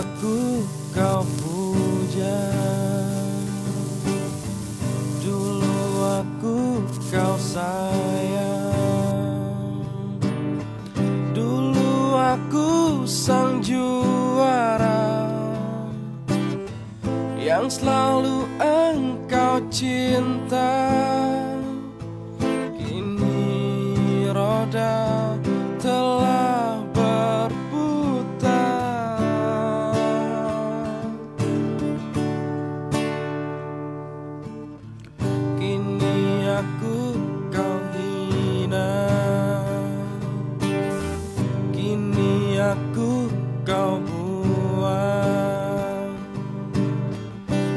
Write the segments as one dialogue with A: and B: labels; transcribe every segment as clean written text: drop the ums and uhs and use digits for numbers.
A: aku kau puja, dulu aku kau sayang, dulu aku sang juara yang selalu engkau cinta. Kini roda telah berputar, kini aku kau hina, kini aku kau buang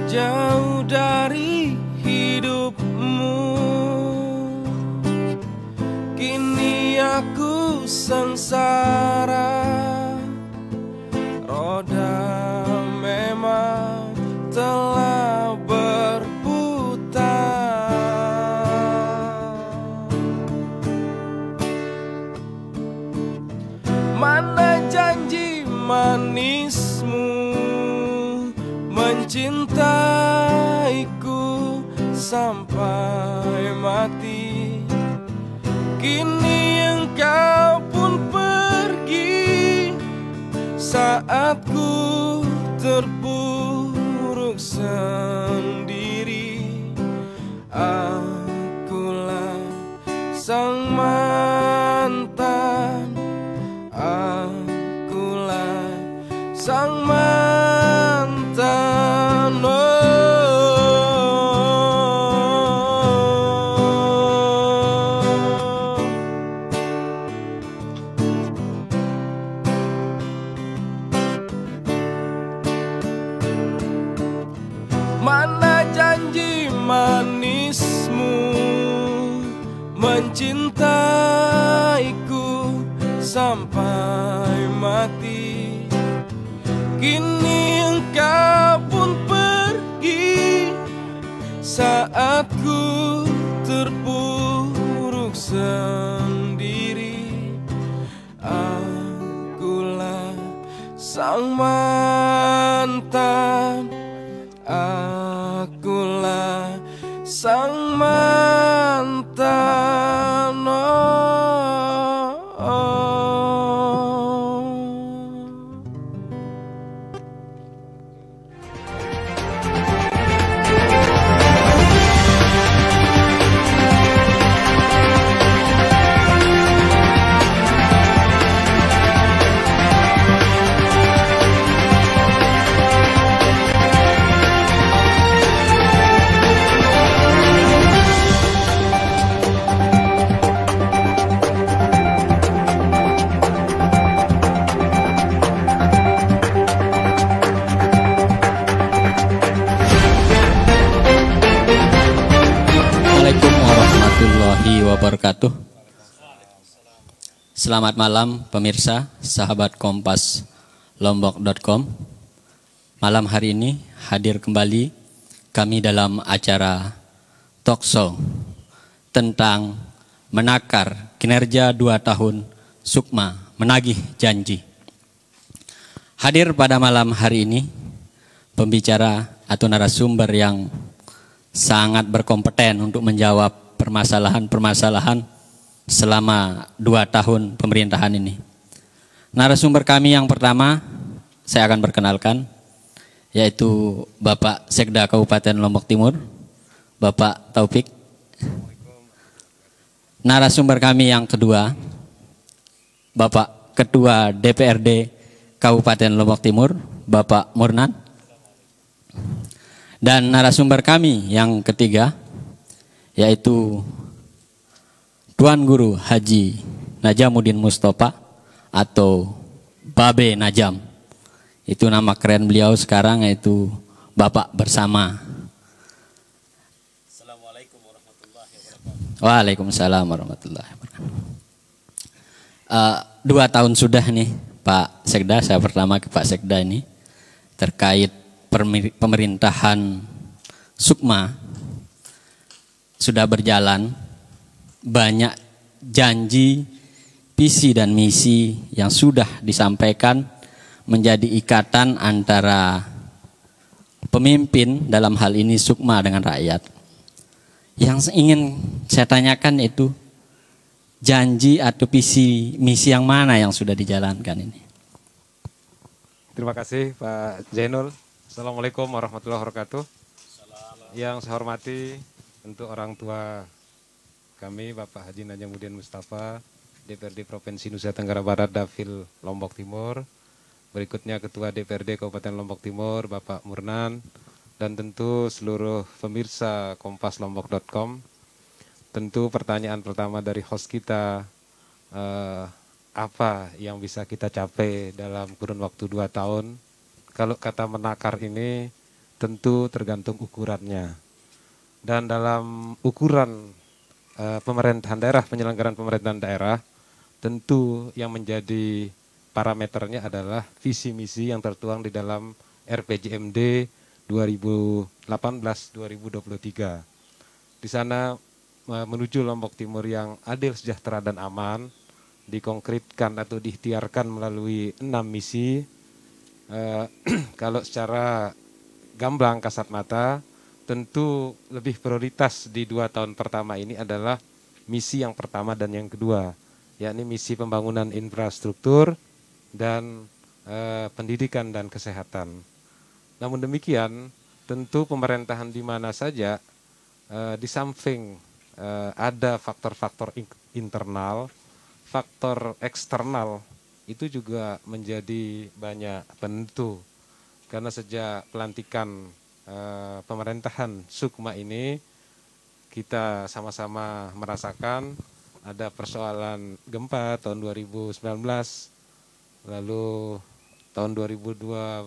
A: jauh dari hidupmu. Kini aku sengsara, roda memang telah berputar. Mana janji manismu mencintaiku sampai mati. Kini engkau pun pergi saat ku terpuruk sendiri. Akulah sang mantan, akulah sang mantan. Mana janji manismu mencintaiku sampai mati. Kini engkau pun pergi saat ku terpuruk sendiri. Akulah sang mantan, akulah sang mantan.
B: Wabarakatuh. Selamat malam pemirsa, sahabat Kompas Lombok.com. Malam hari ini hadir kembali kami dalam acara talk show tentang menakar kinerja 2 tahun Sukma menagih janji. Hadir pada malam hari ini pembicara atau narasumber yang sangat berkompeten untuk menjawab permasalahan-permasalahan selama 2 tahun pemerintahan ini. Narasumber kami yang pertama saya akan perkenalkan, yaitu Bapak Sekda Kabupaten Lombok Timur, Bapak Taufik. Narasumber kami yang kedua, Bapak Ketua DPRD Kabupaten Lombok Timur, Bapak Murnan. Dan narasumber kami yang ketiga, yaitu Tuan Guru Haji Najamuddin Mustafa atau Babe Najam. Itu nama keren beliau sekarang, yaitu Bapak Bersama.
C: Assalamualaikum warahmatullahi wabarakatuh.
B: Waalaikumsalam warahmatullahi wabarakatuh. 2 tahun sudah nih Pak Sekda, saya pertama ke Pak Sekda ini terkait pemerintahan Sukma sudah berjalan, banyak janji, visi dan misi yang sudah disampaikan menjadi ikatan antara pemimpin dalam hal ini Sukma dengan rakyat. Yang ingin saya tanyakan itu janji atau visi misi yang mana yang sudah dijalankan ini?
D: Terima kasih Pak Zainul. Assalamualaikum warahmatullahi wabarakatuh. Yang saya hormati untuk orang tua kami Bapak Haji Najamuddin Mustafa, DPRD Provinsi Nusa Tenggara Barat Dapil Lombok Timur. Berikutnya Ketua DPRD Kabupaten Lombok Timur, Bapak Murnan, dan tentu seluruh pemirsa kompaslombok.com. Tentu pertanyaan pertama dari host kita, apa yang bisa kita capai dalam kurun waktu 2 tahun? Kalau kata menakar ini tentu tergantung ukurannya. Dan dalam ukuran pemerintahan daerah, penyelenggaraan pemerintahan daerah, tentu yang menjadi parameternya adalah visi misi yang tertuang di dalam RPJMD 2018-2023. Di sana menuju Lombok Timur yang adil, sejahtera, dan aman dikonkretkan atau diikhtiarkan melalui 6 misi. Kalau secara gamblang kasat mata, tentu lebih prioritas di 2 tahun pertama ini adalah misi yang pertama dan yang kedua, yakni misi pembangunan infrastruktur dan pendidikan dan kesehatan. Namun demikian, tentu pemerintahan di mana saja di samping ada faktor-faktor internal, faktor eksternal itu juga menjadi banyak penentu. Karena sejak pelantikan pemerintahan Sukma ini, kita sama-sama merasakan ada persoalan gempa tahun 2019, lalu tahun 2020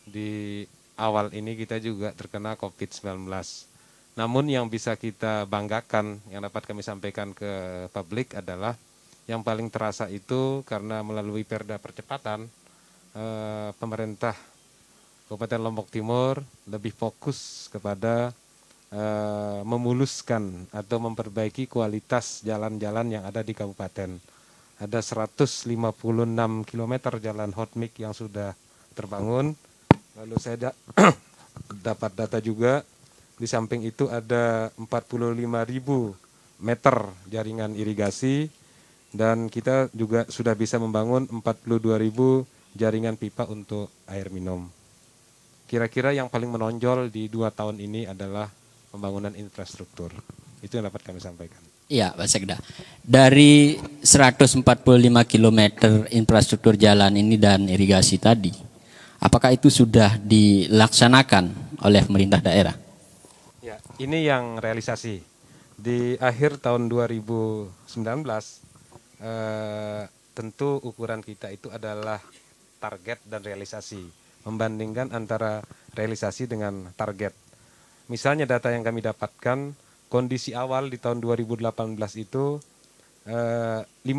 D: di awal ini kita juga terkena COVID-19. Namun yang bisa kita banggakan, yang dapat kami sampaikan ke publik adalah yang paling terasa itu karena melalui Perda Percepatan, pemerintah Kabupaten Lombok Timur lebih fokus kepada memuluskan atau memperbaiki kualitas jalan-jalan yang ada di kabupaten. Ada 156 km jalan hot mix yang sudah terbangun. Lalu saya dapat data juga, di samping itu ada 45.000 meter jaringan irigasi, dan kita juga sudah bisa membangun 42.000 jaringan pipa untuk air minum. Kira-kira yang paling menonjol di 2 tahun ini adalah pembangunan infrastruktur. Itu yang dapat kami sampaikan.
B: Iya, Pak Sekda. Dari 145 km infrastruktur jalan ini dan irigasi tadi, apakah itu sudah dilaksanakan oleh pemerintah daerah?
D: Ya, ini yang realisasi. Di akhir tahun 2019, tentu ukuran kita itu adalah target dan realisasi. Membandingkan antara realisasi dengan target. Misalnya data yang kami dapatkan, kondisi awal di tahun 2018 itu 52%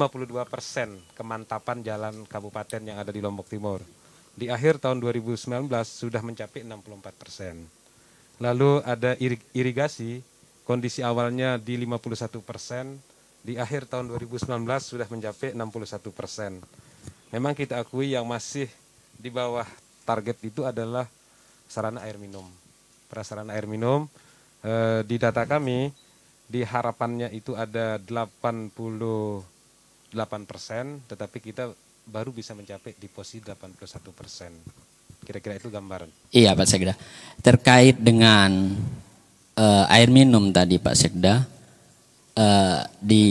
D: kemantapan jalan kabupaten yang ada di Lombok Timur. Di akhir tahun 2019 sudah mencapai 64%. Lalu ada irigasi, kondisi awalnya di 51%, di akhir tahun 2019 sudah mencapai 61%. Memang kita akui yang masih di bawah target itu adalah sarana air minum. Prasarana air minum, di data kami, di harapannya itu ada 88%, tetapi kita baru bisa mencapai di posisi 81%. Kira-kira itu gambaran.
B: Iya Pak Sekda. Terkait dengan air minum tadi Pak Sekda, di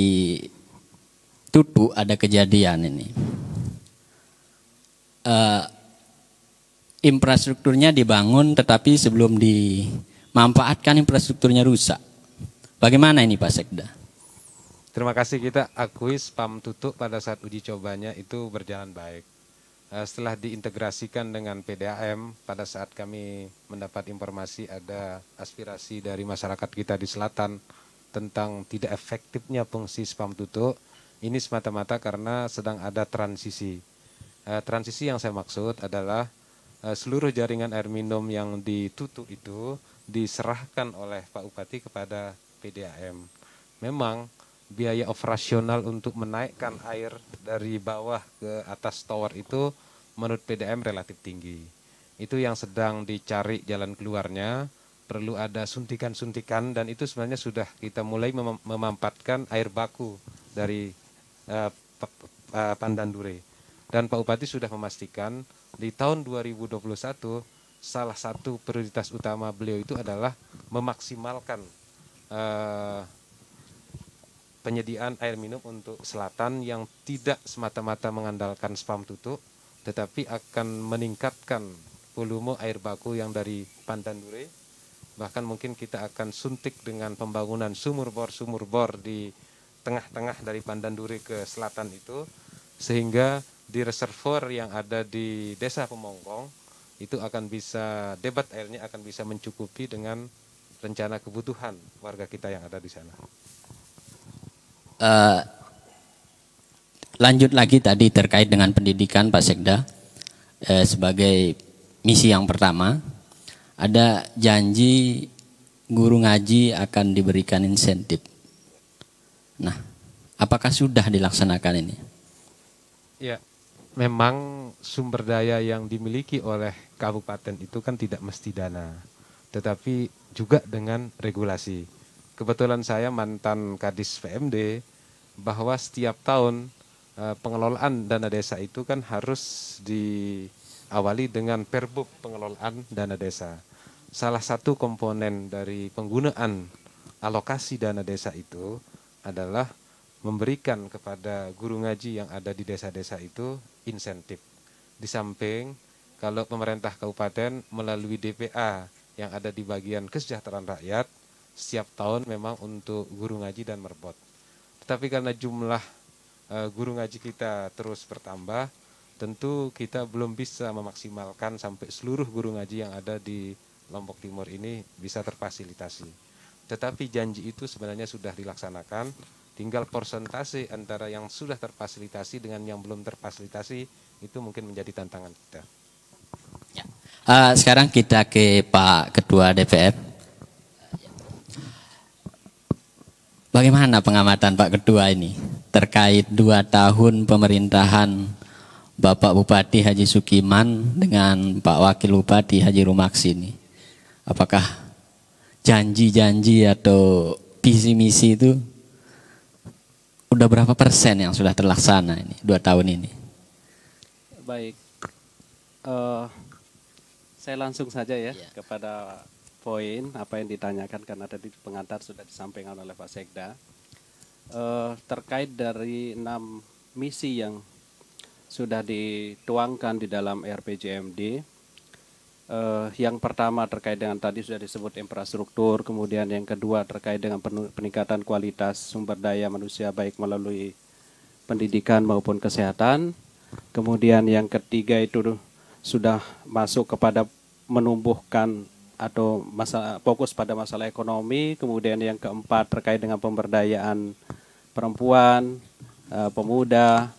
B: Tutu ada kejadian ini. Infrastrukturnya dibangun tetapi sebelum dimanfaatkan infrastrukturnya rusak. Bagaimana ini Pak Sekda?
D: Terima kasih, kita akui spam Tutu pada saat uji cobanya itu berjalan baik. Setelah diintegrasikan dengan PDAM, pada saat kami mendapat informasi ada aspirasi dari masyarakat kita di selatan tentang tidak efektifnya fungsi spam Tutu, ini semata-mata karena sedang ada transisi. Transisi yang saya maksud adalah seluruh jaringan air minum yang ditutup itu diserahkan oleh Pak Bupati kepada PDAM. Memang biaya operasional untuk menaikkan air dari bawah ke atas tower itu menurut PDAM relatif tinggi. Itu yang sedang dicari jalan keluarnya, perlu ada suntikan-suntikan, dan itu sebenarnya sudah kita mulai memampatkan air baku dari Pandan Dure. Dan Pak Bupati sudah memastikan di tahun 2021 salah satu prioritas utama beliau itu adalah memaksimalkan penyediaan air minum untuk selatan yang tidak semata-mata mengandalkan spam tutuk, tetapi akan meningkatkan volume air baku yang dari Pandan Dure. Bahkan mungkin kita akan suntik dengan pembangunan sumur bor di tengah-tengah dari Pandan Dure ke selatan itu, sehingga di reservoir yang ada di Desa Pemongkong itu akan bisa, debat airnya akan bisa mencukupi dengan rencana kebutuhan warga kita yang ada di sana.
B: Lanjut lagi tadi terkait dengan pendidikan Pak Sekda, sebagai misi yang pertama ada janji guru ngaji akan diberikan insentif. Nah, apakah sudah dilaksanakan ini?
D: Ya, memang sumber daya yang dimiliki oleh kabupaten itu kan tidak mesti dana, tetapi juga dengan regulasi. Kebetulan saya mantan Kadis PMD, bahwa setiap tahun pengelolaan dana desa itu kan harus diawali dengan perbub pengelolaan dana desa. Salah satu komponen dari penggunaan alokasi dana desa itu adalah memberikan kepada guru ngaji yang ada di desa-desa itu insentif. Di samping kalau pemerintah kabupaten melalui DPA yang ada di bagian kesejahteraan rakyat, setiap tahun memang untuk guru ngaji dan merbot. Tetapi karena jumlah guru ngaji kita terus bertambah, tentu kita belum bisa memaksimalkan sampai seluruh guru ngaji yang ada di Lombok Timur ini bisa terfasilitasi. Tetapi janji itu sebenarnya sudah dilaksanakan, tinggal persentase antara yang sudah terfasilitasi dengan yang belum terfasilitasi itu mungkin menjadi tantangan kita.
B: Ya. Sekarang kita ke Pak Ketua DPR. Bagaimana pengamatan Pak Ketua ini terkait 2 tahun pemerintahan Bapak Bupati Haji Sukiman dengan Pak Wakil Bupati Haji Rumaksi ini? Apakah janji-janji atau visi misi itu udah berapa persen yang sudah terlaksana ini 2 tahun ini?
C: Baik, saya langsung saja ya kepada poin apa yang ditanyakan, karena tadi pengantar sudah disampaikan oleh Pak Sekda. Terkait dari 6 misi yang sudah dituangkan di dalam RPJMD, yang pertama terkait dengan tadi sudah disebut infrastruktur, kemudian yang kedua terkait dengan peningkatan kualitas sumber daya manusia baik melalui pendidikan maupun kesehatan, kemudian yang ketiga itu sudah masuk kepada menumbuhkan atau fokus pada masalah ekonomi, kemudian yang keempat terkait dengan pemberdayaan perempuan, pemuda,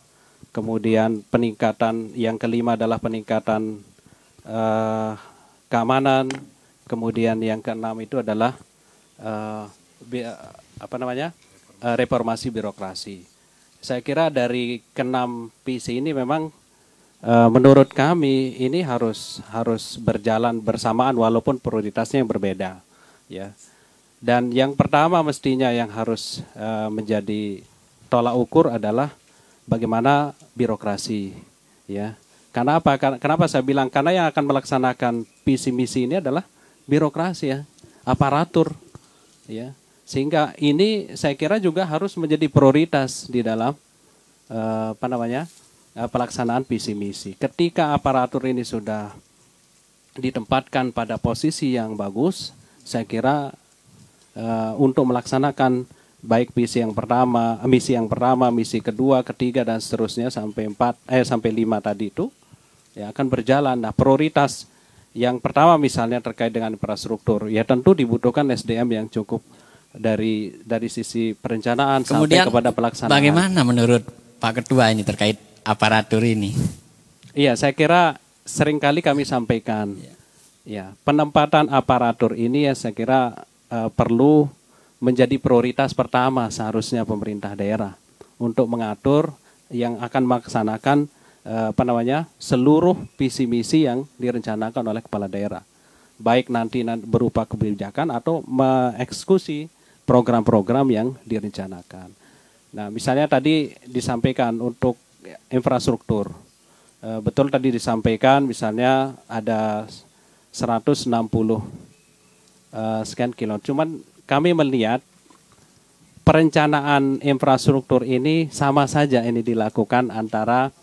C: kemudian peningkatan, yang kelima adalah peningkatan keamanan, kemudian yang keenam itu adalah reformasi birokrasi. Saya kira dari keenam visi ini memang menurut kami ini harus berjalan bersamaan walaupun prioritasnya yang berbeda, ya. Dan yang pertama mestinya yang harus menjadi tolak ukur adalah bagaimana birokrasi, ya. Karena apa? Kenapa saya bilang? Karena yang akan melaksanakan visi misi ini adalah birokrasi, ya, aparatur, ya. Sehingga ini saya kira juga harus menjadi prioritas di dalam pelaksanaan visi misi. Ketika aparatur ini sudah ditempatkan pada posisi yang bagus, saya kira untuk melaksanakan baik misi yang pertama, misi kedua, ketiga dan seterusnya sampai 5 tadi itu ya akan berjalan. Nah, prioritas yang pertama misalnya terkait dengan infrastruktur, ya tentu dibutuhkan SDM yang cukup dari sisi perencanaan
B: kemudian,
C: sampai kepada pelaksanaan.
B: Bagaimana menurut Pak Ketua ini terkait aparatur ini?
C: Iya, saya kira seringkali kami sampaikan, ya penempatan aparatur ini ya saya kira perlu menjadi prioritas pertama seharusnya pemerintah daerah untuk mengatur yang akan melaksanakan seluruh visi misi yang direncanakan oleh kepala daerah, baik nanti berupa kebijakan atau mengeksekusi program-program yang direncanakan. Nah, misalnya tadi disampaikan untuk infrastruktur, betul tadi disampaikan misalnya ada 160 sekian kilo. Cuman kami melihat perencanaan infrastruktur ini sama saja ini dilakukan antara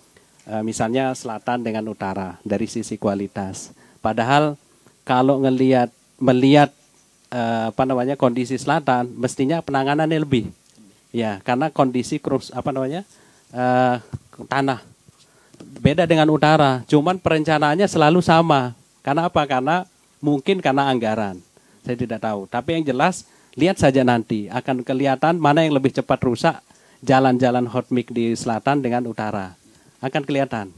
C: misalnya selatan dengan utara dari sisi kualitas. Padahal kalau melihat kondisi selatan, mestinya penanganannya lebih. Ya, karena kondisi tanah beda dengan utara. Cuman perencanaannya selalu sama. Karena apa? Karena anggaran. Saya tidak tahu. Tapi yang jelas lihat saja nanti akan kelihatan mana yang lebih cepat rusak jalan-jalan hot mix di selatan dengan utara. Akan kelihatan.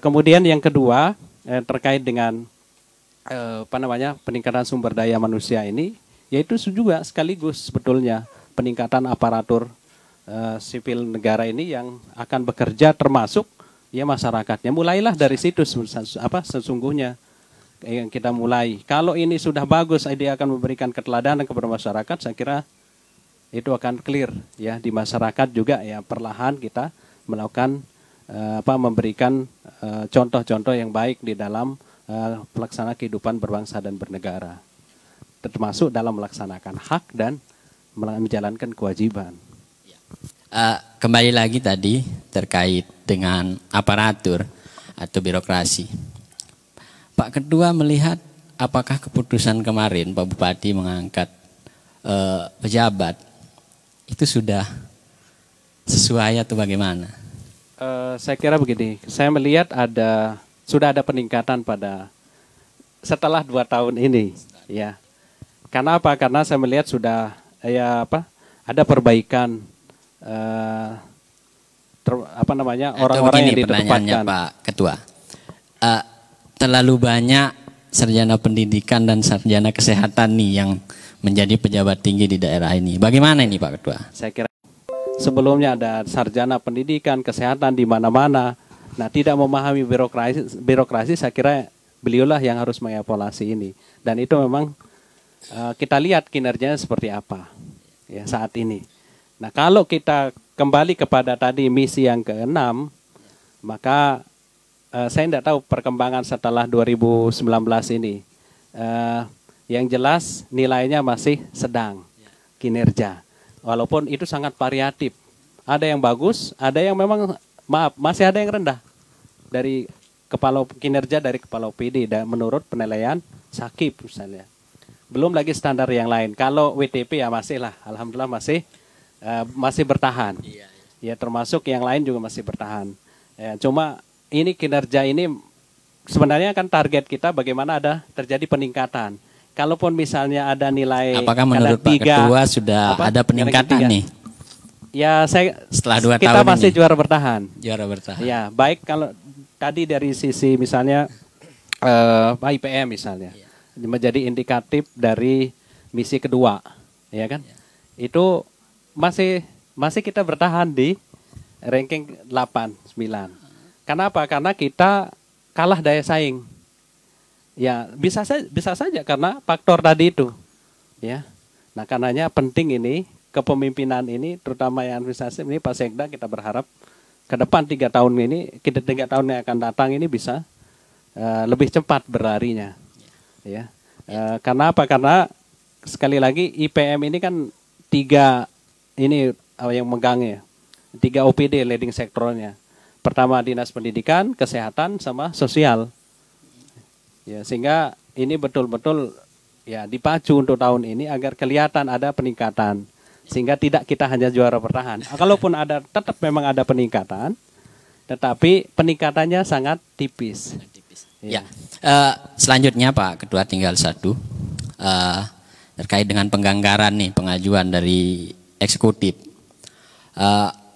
C: Kemudian yang kedua terkait dengan peningkatan sumber daya manusia ini, yaitu juga sekaligus sebetulnya peningkatan aparatur sipil negara ini yang akan bekerja termasuk ya masyarakatnya. Mulailah dari situ sesungguhnya yang kita mulai. Kalau ini sudah bagus, dia akan memberikan keteladanan kepada masyarakat, saya kira itu akan clear ya di masyarakat juga ya, perlahan kita melakukan memberikan contoh-contoh yang baik di dalam pelaksanaan kehidupan berbangsa dan bernegara, termasuk dalam melaksanakan hak dan menjalankan kewajiban.
B: Kembali lagi tadi terkait dengan aparatur atau birokrasi. Pak Ketua melihat apakah keputusan kemarin Pak Bupati mengangkat pejabat itu sudah sesuai atau bagaimana?
C: Saya kira begini, saya melihat sudah ada peningkatan setelah 2 tahun ini, ya. Karena apa? Karena saya melihat sudah ada perbaikan orang-orang yang ditempatkan.
B: Pak Ketua, terlalu banyak sarjana pendidikan dan sarjana kesehatan nih yang menjadi pejabat tinggi di daerah ini. Bagaimana ini Pak Ketua?
C: Saya kira sebelumnya ada sarjana pendidikan, kesehatan di mana-mana. Nah, tidak memahami birokrasi, saya kira beliaulah yang harus mengevaluasi ini. Dan itu memang kita lihat kinerjanya seperti apa ya saat ini. Nah, kalau kita kembali kepada tadi misi yang ke-6, maka saya tidak tahu perkembangan setelah 2019 ini. Yang jelas nilainya masih sedang kinerja. Walaupun itu sangat variatif. Ada yang bagus, ada yang memang masih ada yang rendah. Dari kinerja dari kepala OPD dan menurut penilaian Sakip misalnya. Belum lagi standar yang lain. Kalau WTP ya masih lah, alhamdulillah masih bertahan. Ya termasuk yang lain juga masih bertahan. Ya, cuma ini kinerja ini sebenarnya kan target kita bagaimana terjadi peningkatan. Kalaupun misalnya ada nilai,
B: apakah menurut Pak Ketua sudah ada peningkatan nih?
C: Ya
B: setelah 2 tahun
C: kita masih juara bertahan.
B: Juara bertahan.
C: Ya baik kalau tadi dari sisi misalnya IPM misalnya menjadi indikatif dari misi kedua, ya kan? Itu masih kita bertahan di ranking 8, 9. Kenapa? Karena kita kalah daya saing. Ya, bisa saja karena faktor tadi itu. Ya. Nah, karenanya penting ini kepemimpinan ini terutama yang administrasi ini Pak Sekda kita berharap ke depan 3 tahun ini, 3 tahun yang akan datang ini bisa lebih cepat berlarinya. Ya. Karena apa? Karena sekali lagi IPM ini kan 3 ini yang megangnya. 3 OPD leading sektornya. Pertama Dinas Pendidikan, Kesehatan sama Sosial. Ya, sehingga ini betul-betul ya dipacu untuk tahun ini agar kelihatan ada peningkatan. Sehingga tidak kita hanya juara bertahan. Kalaupun tetap memang ada peningkatan, tetapi peningkatannya sangat tipis.
B: Ya. Selanjutnya Pak Ketua tinggal satu terkait dengan penganggaran nih pengajuan dari eksekutif.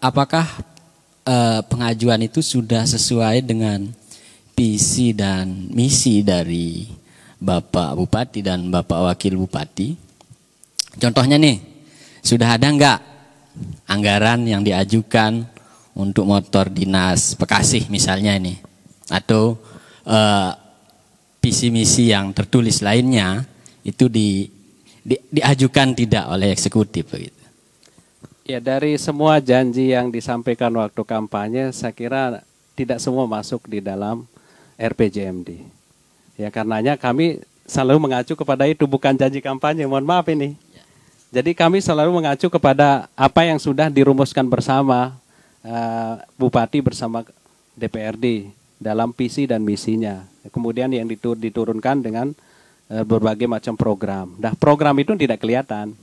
B: Apakah pengajuan itu sudah sesuai dengan visi dan misi dari Bapak Bupati dan Bapak Wakil Bupati? Contohnya nih, sudah ada nggak anggaran yang diajukan untuk motor dinas Bekasi misalnya ini, atau visi misi yang tertulis lainnya itu diajukan tidak oleh eksekutif begitu.
C: Ya, dari semua janji yang disampaikan waktu kampanye, saya kira tidak semua masuk di dalam RPJMD. Ya, karenanya kami selalu mengacu kepada itu, bukan janji kampanye, mohon maaf ini. Jadi kami selalu mengacu kepada apa yang sudah dirumuskan bersama Bupati bersama DPRD dalam visi dan misinya. Kemudian yang diturunkan dengan berbagai macam program. Nah, program itu tidak kelihatan,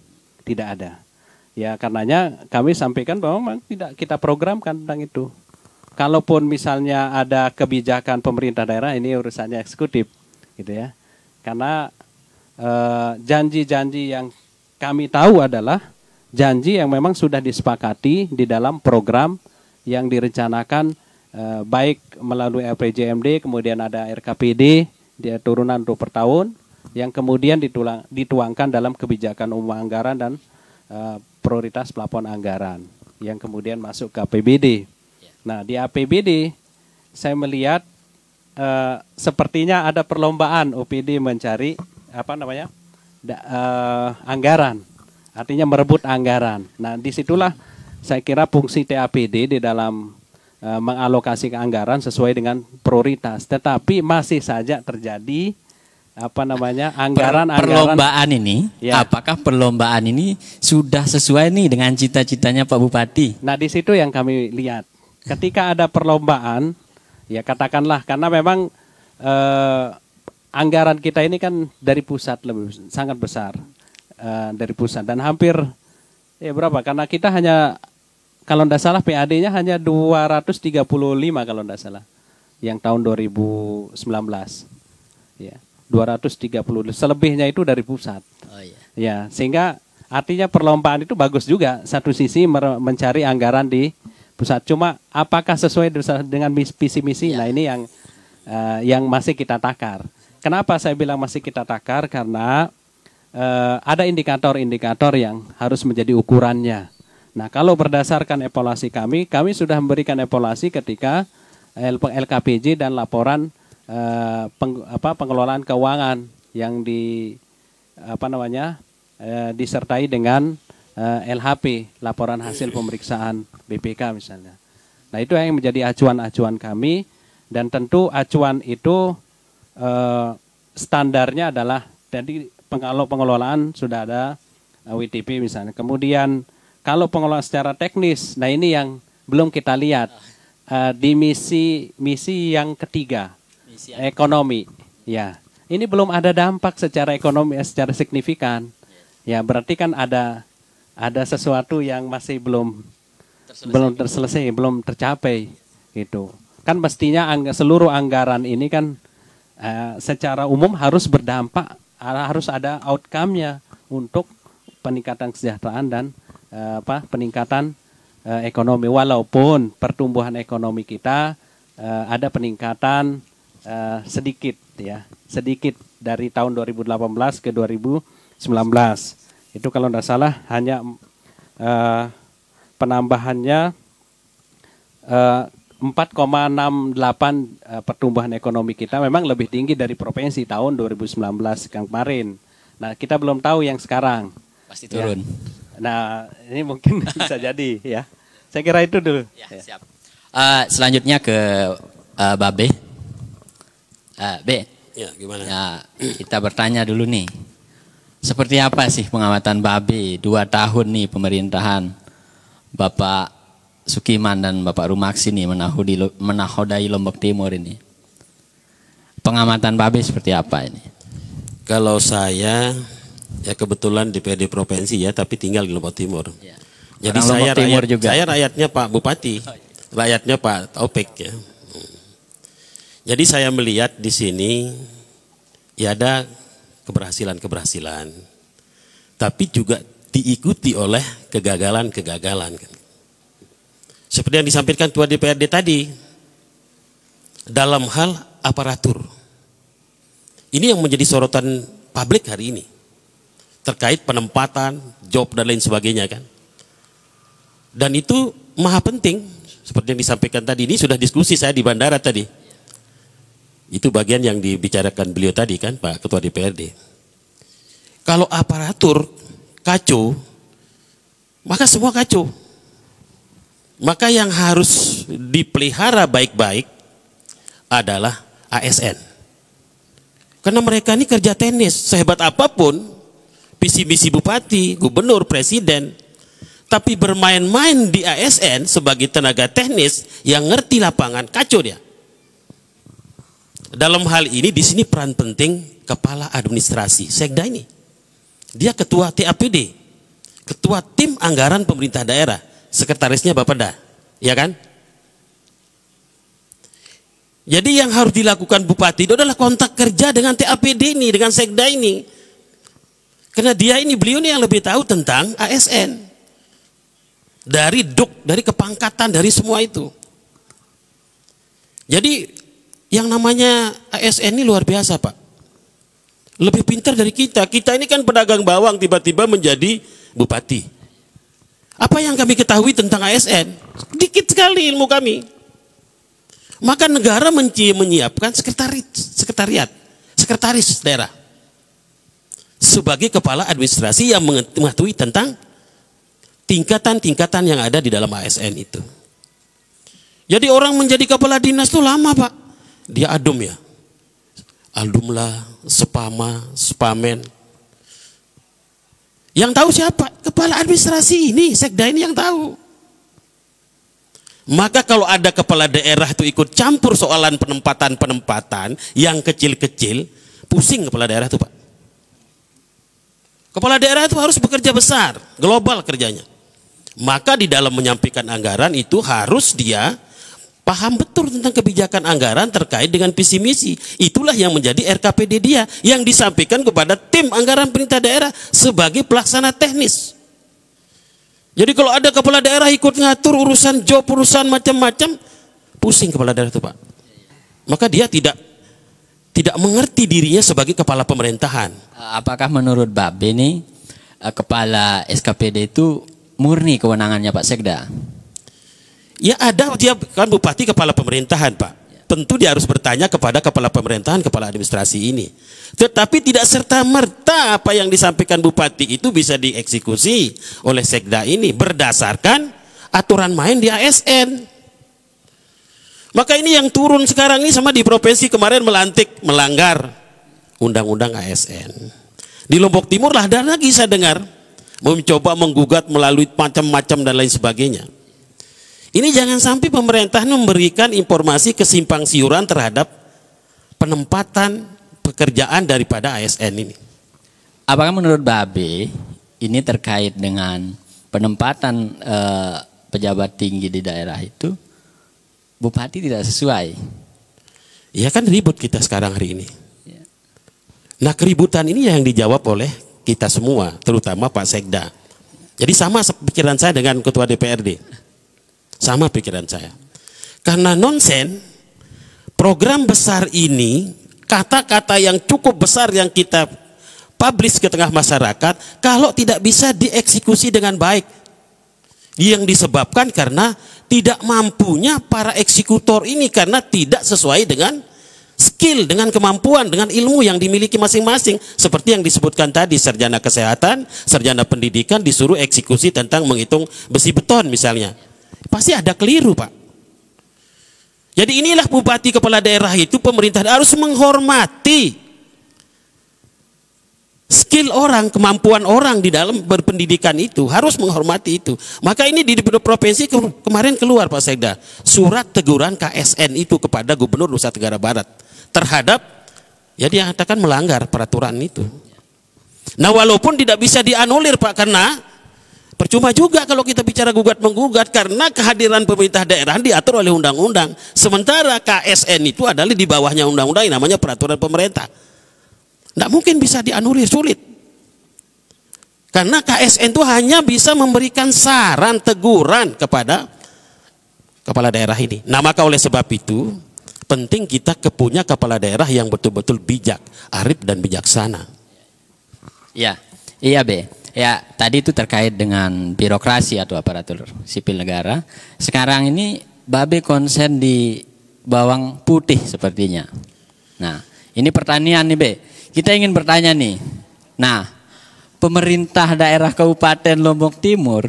C: tidak ada. Ya, karenanya kami sampaikan bahwa memang tidak kita programkan tentang itu. Kalaupun misalnya ada kebijakan pemerintah daerah, ini urusannya eksekutif, gitu ya. Karena janji-janji yang kami tahu adalah janji yang memang sudah disepakati di dalam program yang direncanakan baik melalui RPJMD, kemudian ada RKPD, dia turunan untuk per tahun, yang kemudian dituangkan dalam kebijakan umum anggaran dan prioritas plafon anggaran yang kemudian masuk ke APBD. Nah, di APBD saya melihat sepertinya ada perlombaan OPD mencari anggaran, artinya merebut anggaran. Nah, disitulah saya kira fungsi TAPD di dalam mengalokasi anggaran sesuai dengan prioritas. Tetapi masih saja terjadi anggaran
B: perlombaan ini, ya. Apakah perlombaan ini sudah sesuai nih dengan cita-citanya Pak Bupati?
C: Nah, di situ yang kami lihat. Ketika ada perlombaan, ya katakanlah karena memang anggaran kita ini kan dari pusat sangat besar, dari pusat dan hampir berapa? Karena kita hanya kalau tidak salah PAD-nya hanya 235 kalau tidak salah, yang tahun 2019, ya. 230, selebihnya itu dari pusat. Oh, iya. Ya, sehingga artinya perlombaan itu bagus juga. Satu sisi mencari anggaran di pusat. Cuma apakah sesuai dengan visi misi? Ya. Nah, ini yang masih kita takar. Kenapa saya bilang masih kita takar? Karena ada indikator-indikator yang harus menjadi ukurannya. Nah, kalau berdasarkan evaluasi kami sudah memberikan evaluasi ketika LKPJ dan laporan pengelolaan keuangan yang disertai dengan LHP, laporan hasil pemeriksaan BPK misalnya. Nah, itu yang menjadi acuan-acuan kami, dan tentu acuan itu standarnya adalah jadi pengelolaan sudah ada WTP misalnya. Kemudian kalau pengelolaan secara teknis, nah ini yang belum kita lihat di misi yang ketiga. Ekonomi, ya. Ini belum ada dampak secara ekonomi secara signifikan. Ya, berarti kan ada sesuatu yang masih belum terselesai, belum tercapai gitu. Kan mestinya seluruh anggaran ini kan secara umum harus berdampak, harus ada outcome-nya untuk peningkatan kesejahteraan dan peningkatan ekonomi. Walaupun pertumbuhan ekonomi kita ada peningkatan sedikit dari tahun 2018 ke 2019. Itu kalau tidak salah hanya penambahannya 4,68 pertumbuhan ekonomi kita memang lebih tinggi dari provinsi tahun 2019 yang kemarin. Nah, kita belum tahu yang sekarang.
B: Pasti turun.
C: Ya. Nah, ini mungkin bisa jadi ya. Saya kira itu dulu.
B: Ya, siap. Selanjutnya ke Babe. B.
E: Ya, gimana?
B: Ya, kita bertanya dulu nih. Seperti apa sih pengamatan Babe 2 tahun nih pemerintahan Bapak Sukiman dan Bapak Rumaksi nih menahodai Lombok Timur ini? Pengamatan Babe seperti apa ini?
E: Kalau saya ya kebetulan di DPRD provinsi ya, tapi tinggal di Lombok Timur. Ya. Jadi saya rakyatnya Pak Bupati, rakyatnya Pak Taufik ya. Jadi saya melihat di sini ya ada keberhasilan-keberhasilan, tapi juga diikuti oleh kegagalan-kegagalan. Seperti yang disampaikan Ketua DPRD tadi, dalam hal aparatur. Ini yang menjadi sorotan publik hari ini, terkait penempatan, job dan lain sebagainya kan. Dan itu maha penting Seperti yang disampaikan tadi, ini sudah diskusi saya di bandara tadi. Itu bagian yang dibicarakan beliau tadi kan, Pak Ketua DPRD. Kalau aparatur kacau, maka semua kacau. Maka yang harus dipelihara baik-baik adalah ASN. Karena mereka ini kerja teknis, sehebat apapun visi misi bupati, gubernur, presiden, tapi bermain-main di ASN sebagai tenaga teknis yang ngerti lapangan, kacau dia. Dalam hal ini di sini peran penting kepala administrasi Sekda ini. Dia ketua TAPD, ketua tim anggaran pemerintah daerah, sekretarisnya Bapeda, ya kan? Jadi yang harus dilakukan bupati itu adalah kontak kerja dengan TAPD ini, dengan Sekda ini. Karena beliau ini yang lebih tahu tentang ASN. Dari dari kepangkatan, dari semua itu. Jadi yang namanya ASN ini luar biasa, Pak. Lebih pintar dari kita. Kita ini kan pedagang bawang tiba-tiba menjadi bupati. Apa yang kami ketahui tentang ASN? Dikit sekali ilmu kami. Maka negara menyiapkan sekretaris daerah sebagai kepala administrasi yang mengetahui tentang tingkatan-tingkatan yang ada di dalam ASN itu. Jadi orang menjadi kepala dinas itu lama, Pak. Dia adum ya. Aldumlah, Spama, Spamen. Yang tahu siapa? Kepala administrasi ini, Sekda ini yang tahu. Maka kalau ada kepala daerah itu ikut campur soalan penempatan yang kecil-kecil, pusing kepala daerah itu, Pak. Kepala daerah itu harus bekerja besar, global kerjanya. Maka di dalam menyampaikan anggaran itu harus dia paham betul tentang kebijakan anggaran terkait dengan visi misi. Itulah yang menjadi RKPD dia yang disampaikan kepada tim anggaran pemerintah daerah sebagai pelaksana teknis. Jadi kalau ada kepala daerah ikut ngatur urusan job, urusan macam-macam, pusing kepala daerah itu, Pak. Maka dia tidak mengerti dirinya sebagai kepala pemerintahan.
B: Apakah menurut Babe nih kepala SKPD itu murni kewenangannya Pak Sekda?
E: Ya ada, dia kan bupati kepala pemerintahan, Pak. Tentu dia harus bertanya kepada kepala pemerintahan, kepala administrasi ini. Tetapi tidak serta-merta apa yang disampaikan bupati itu bisa dieksekusi oleh Sekda ini berdasarkan aturan main di ASN. Maka ini yang turun sekarang ini sama di provinsi kemarin melanggar undang-undang ASN. Di Lombok Timur lah dan lagi saya dengar mencoba menggugat melalui macam-macam dan lain sebagainya. Ini jangan sampai pemerintah memberikan informasi kesimpang siuran terhadap penempatan pekerjaan daripada ASN ini.
B: Apakah menurut Babe ini terkait dengan penempatan pejabat tinggi di daerah itu bupati tidak sesuai?
E: Ya kan ribut kita sekarang hari ini. Nah keributan ini yang dijawab oleh kita semua, terutama Pak Sekda. Jadi sama pikiran saya dengan Ketua DPRD. Sama pikiran saya. Karena nonsen, program besar ini, kata-kata yang cukup besar yang kita publish ke tengah masyarakat, kalau tidak bisa dieksekusi dengan baik. Yang disebabkan karena tidak mampunya para eksekutor ini, karena tidak sesuai dengan skill, dengan kemampuan, dengan ilmu yang dimiliki masing-masing. Seperti yang disebutkan tadi, sarjana kesehatan, sarjana pendidikan disuruh eksekusi tentang menghitung besi beton misalnya. Pasti ada keliru, Pak. Jadi inilah bupati kepala daerah itu, pemerintah harus menghormati skill orang, kemampuan orang di dalam berpendidikan itu, harus menghormati itu. Maka ini di provinsi kemarin keluar Pak Sekda, surat teguran KSN itu kepada Gubernur Nusa Tenggara Barat terhadap ya dia katakan melanggar peraturan itu. Nah walaupun tidak bisa dianulir, Pak, karena percuma juga kalau kita bicara gugat-menggugat, karena kehadiran pemerintah daerah diatur oleh undang-undang. Sementara KSN itu adalah di bawahnya undang-undang yang namanya peraturan pemerintah. Tidak mungkin bisa dianulir, sulit. Karena KSN itu hanya bisa memberikan saran, teguran kepada kepala daerah ini. Nah maka oleh sebab itu, penting kita punya kepala daerah yang betul-betul bijak, arif dan bijaksana.
B: Ya, iya Be. Ya, tadi itu terkait dengan birokrasi atau aparatur sipil negara. Sekarang ini Babe konsen di bawang putih sepertinya. Nah, ini pertanian nih Be. Kita ingin bertanya nih. Nah, pemerintah daerah Kabupaten Lombok Timur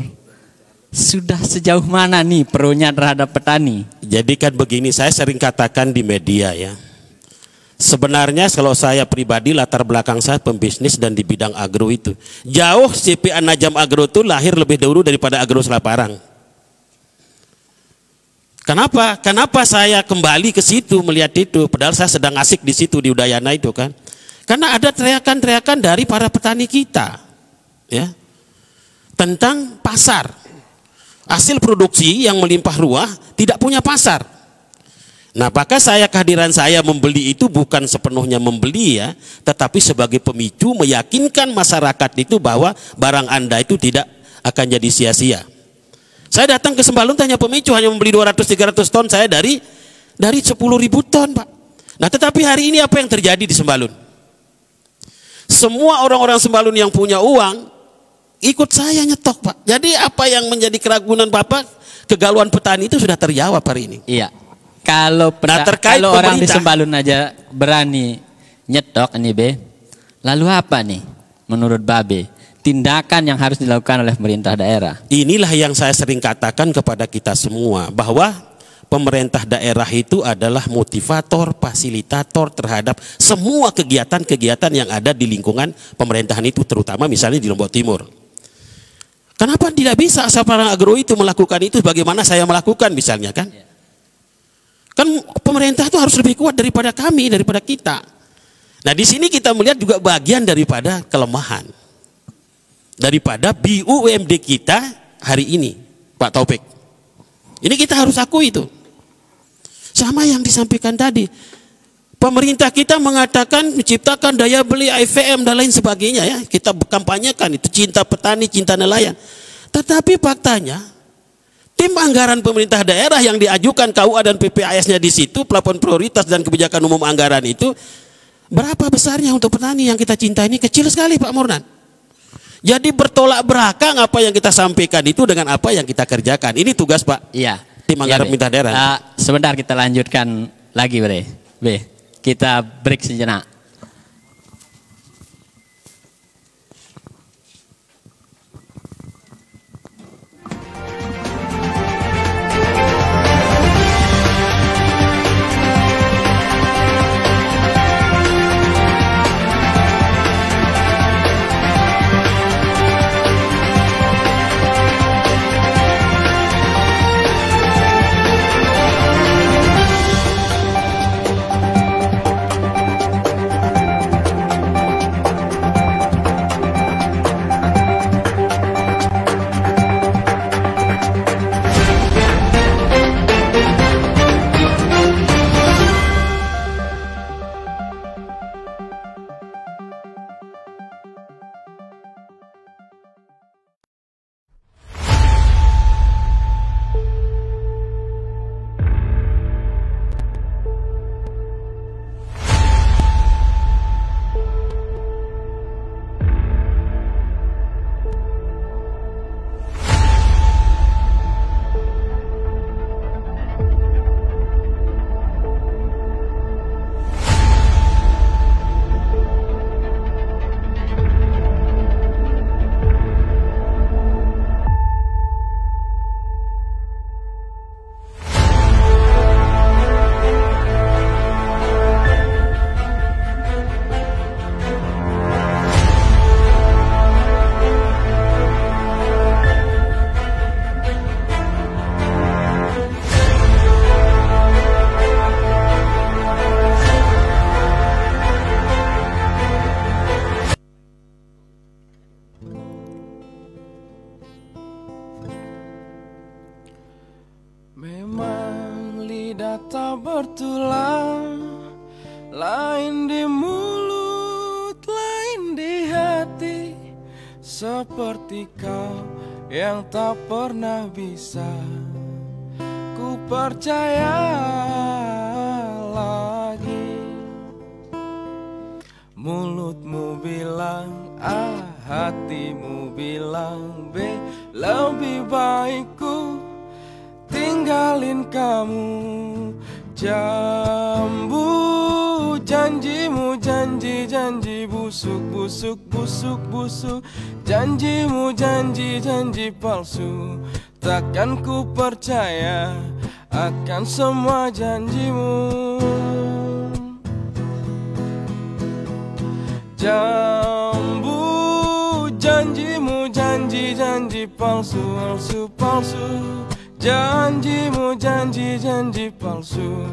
B: sudah sejauh mana nih pro-nya terhadap petani?
E: Jadi kan begini, saya sering katakan di media ya. Sebenarnya kalau saya pribadi latar belakang saya pembisnis dan di bidang agro itu. Jauh CPA Najam Agro itu lahir lebih dahulu daripada Agro Selaparang. Kenapa? Kenapa saya kembali ke situ melihat itu? Padahal saya sedang asik di situ di Udayana itu kan. Karena ada teriakan-teriakan dari para petani kita, ya, tentang pasar. Hasil produksi yang melimpah ruah tidak punya pasar. Nah, maka kehadiran saya membeli itu bukan sepenuhnya membeli ya, tetapi sebagai pemicu meyakinkan masyarakat itu bahwa barang Anda itu tidak akan jadi sia-sia. Saya datang ke Sembalun tanya pemicu hanya membeli 200-300 ton, saya dari 10.000 ton Pak. Nah, tetapi hari ini apa yang terjadi di Sembalun? Semua orang-orang Sembalun yang punya uang ikut saya nyetok Pak. Jadi apa yang menjadi keraguan Bapak, kegalauan petani itu sudah terjawab hari ini.
B: Iya. Kalau kalau orang di Sembalun aja berani nyetok ini Be, lalu apa nih menurut Babe tindakan yang harus dilakukan oleh pemerintah daerah?
E: Inilah yang saya sering katakan kepada kita semua, bahwa pemerintah daerah itu adalah motivator, fasilitator terhadap semua kegiatan-kegiatan yang ada di lingkungan pemerintahan itu, terutama misalnya di Lombok Timur. Kenapa tidak bisa Selaparang Agro itu melakukan itu bagaimana saya melakukan misalnya kan? Kan pemerintah itu harus lebih kuat daripada kami, daripada kita. Nah, di sini kita melihat juga bagian daripada kelemahan daripada BUMD kita hari ini, Pak Taufik. Ini kita harus akui itu. Sama yang disampaikan tadi. Pemerintah kita mengatakan menciptakan daya beli AIVM dan lain sebagainya ya. Kita kampanyekan itu cinta petani, cinta nelayan. Tetapi faktanya tim anggaran pemerintah daerah yang diajukan KUA dan PPAS-nya di situ, plafon prioritas dan kebijakan umum anggaran itu berapa besarnya untuk petani yang kita cinta ini? Kecil sekali Pak Murnan. Jadi bertolak belakang apa yang kita sampaikan itu dengan apa yang kita kerjakan. Ini tugas Pak.
B: Iya.
E: Tim anggaran pemerintah daerah.
B: Sebentar kita lanjutkan lagi Be. Kita break sejenak.
A: Memang lidah tak bertulang, lain di mulut, lain di hati. Seperti kau yang tak pernah bisa ku percaya lagi. Mulutmu bilang A, hatimu bilang B. Lebih baik ku tinggalin kamu. Jambu janjimu, janji-janji busuk, busuk, busuk, busuk. Janjimu, janji-janji palsu. Takkan ku percaya akan semua janjimu. Jambu janjimu, janji-janji palsu, palsu, palsu. Janjimu, janji-janji palsu.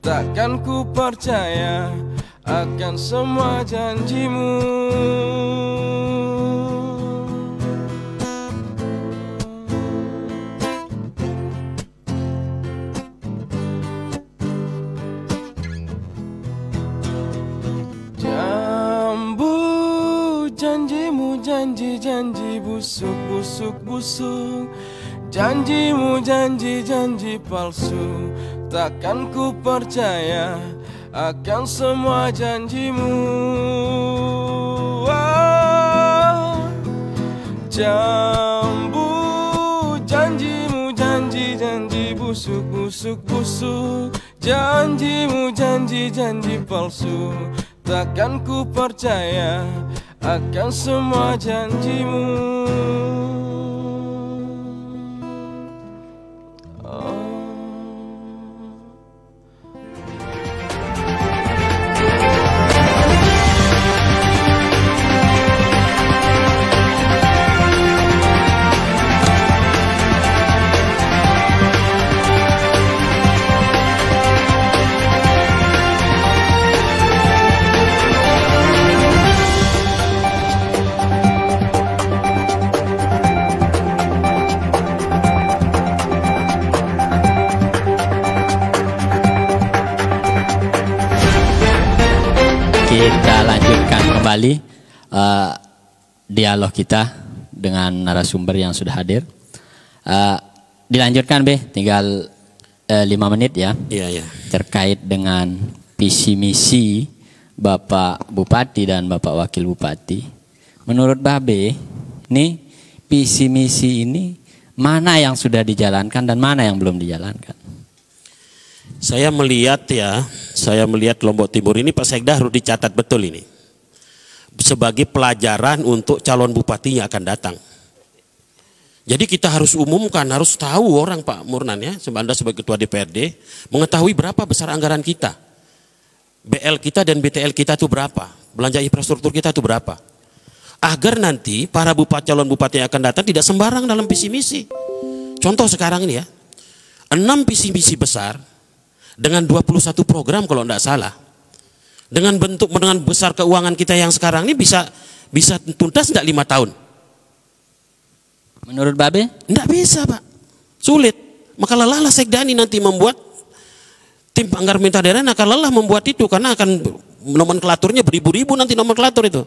A: Takkan ku percaya akan semua janjimu. Jambu janjimu, janji-janji busuk, busuk, busuk. Janjimu, janji-janji palsu. Takkan ku percaya akan semua janjimu. Jambu janjimu, janji-janji busuk, busuk, busuk. Janjimu, janji-janji palsu. Takkan ku percaya akan semua janjimu.
B: Kita lanjutkan kembali dialog kita dengan narasumber yang sudah hadir. Dilanjutkan Be, tinggal 5 menit ya.
E: Iya, iya.
B: Terkait dengan visi misi Bapak Bupati dan Bapak Wakil Bupati. Menurut Babe, nih visi misi ini mana yang sudah dijalankan dan mana yang belum dijalankan?
E: Saya melihat Lombok Timur ini Pak Sekda harus dicatat betul ini. Sebagai pelajaran untuk calon bupatinya akan datang. Jadi kita harus umumkan, harus tahu orang Pak Murnan ya, Anda sebagai Ketua DPRD, mengetahui berapa besar anggaran kita. BL kita dan BTL kita itu berapa, belanja infrastruktur kita itu berapa. Agar nanti para calon bupati yang akan datang tidak sembarang dalam visi misi. Contoh sekarang ini ya, 6 visi misi besar, dengan 21 program kalau tidak salah. Dengan besar keuangan kita yang sekarang ini bisa tuntas tidak 5 tahun?
B: Menurut Babe?
E: Tidak bisa Pak, sulit. Maka lelahlah Sekdani nanti membuat tim anggaran pemerintah daerah akan lelah membuat itu karena akan nomenklaturnya beribu-ribu nanti nomenklatur itu.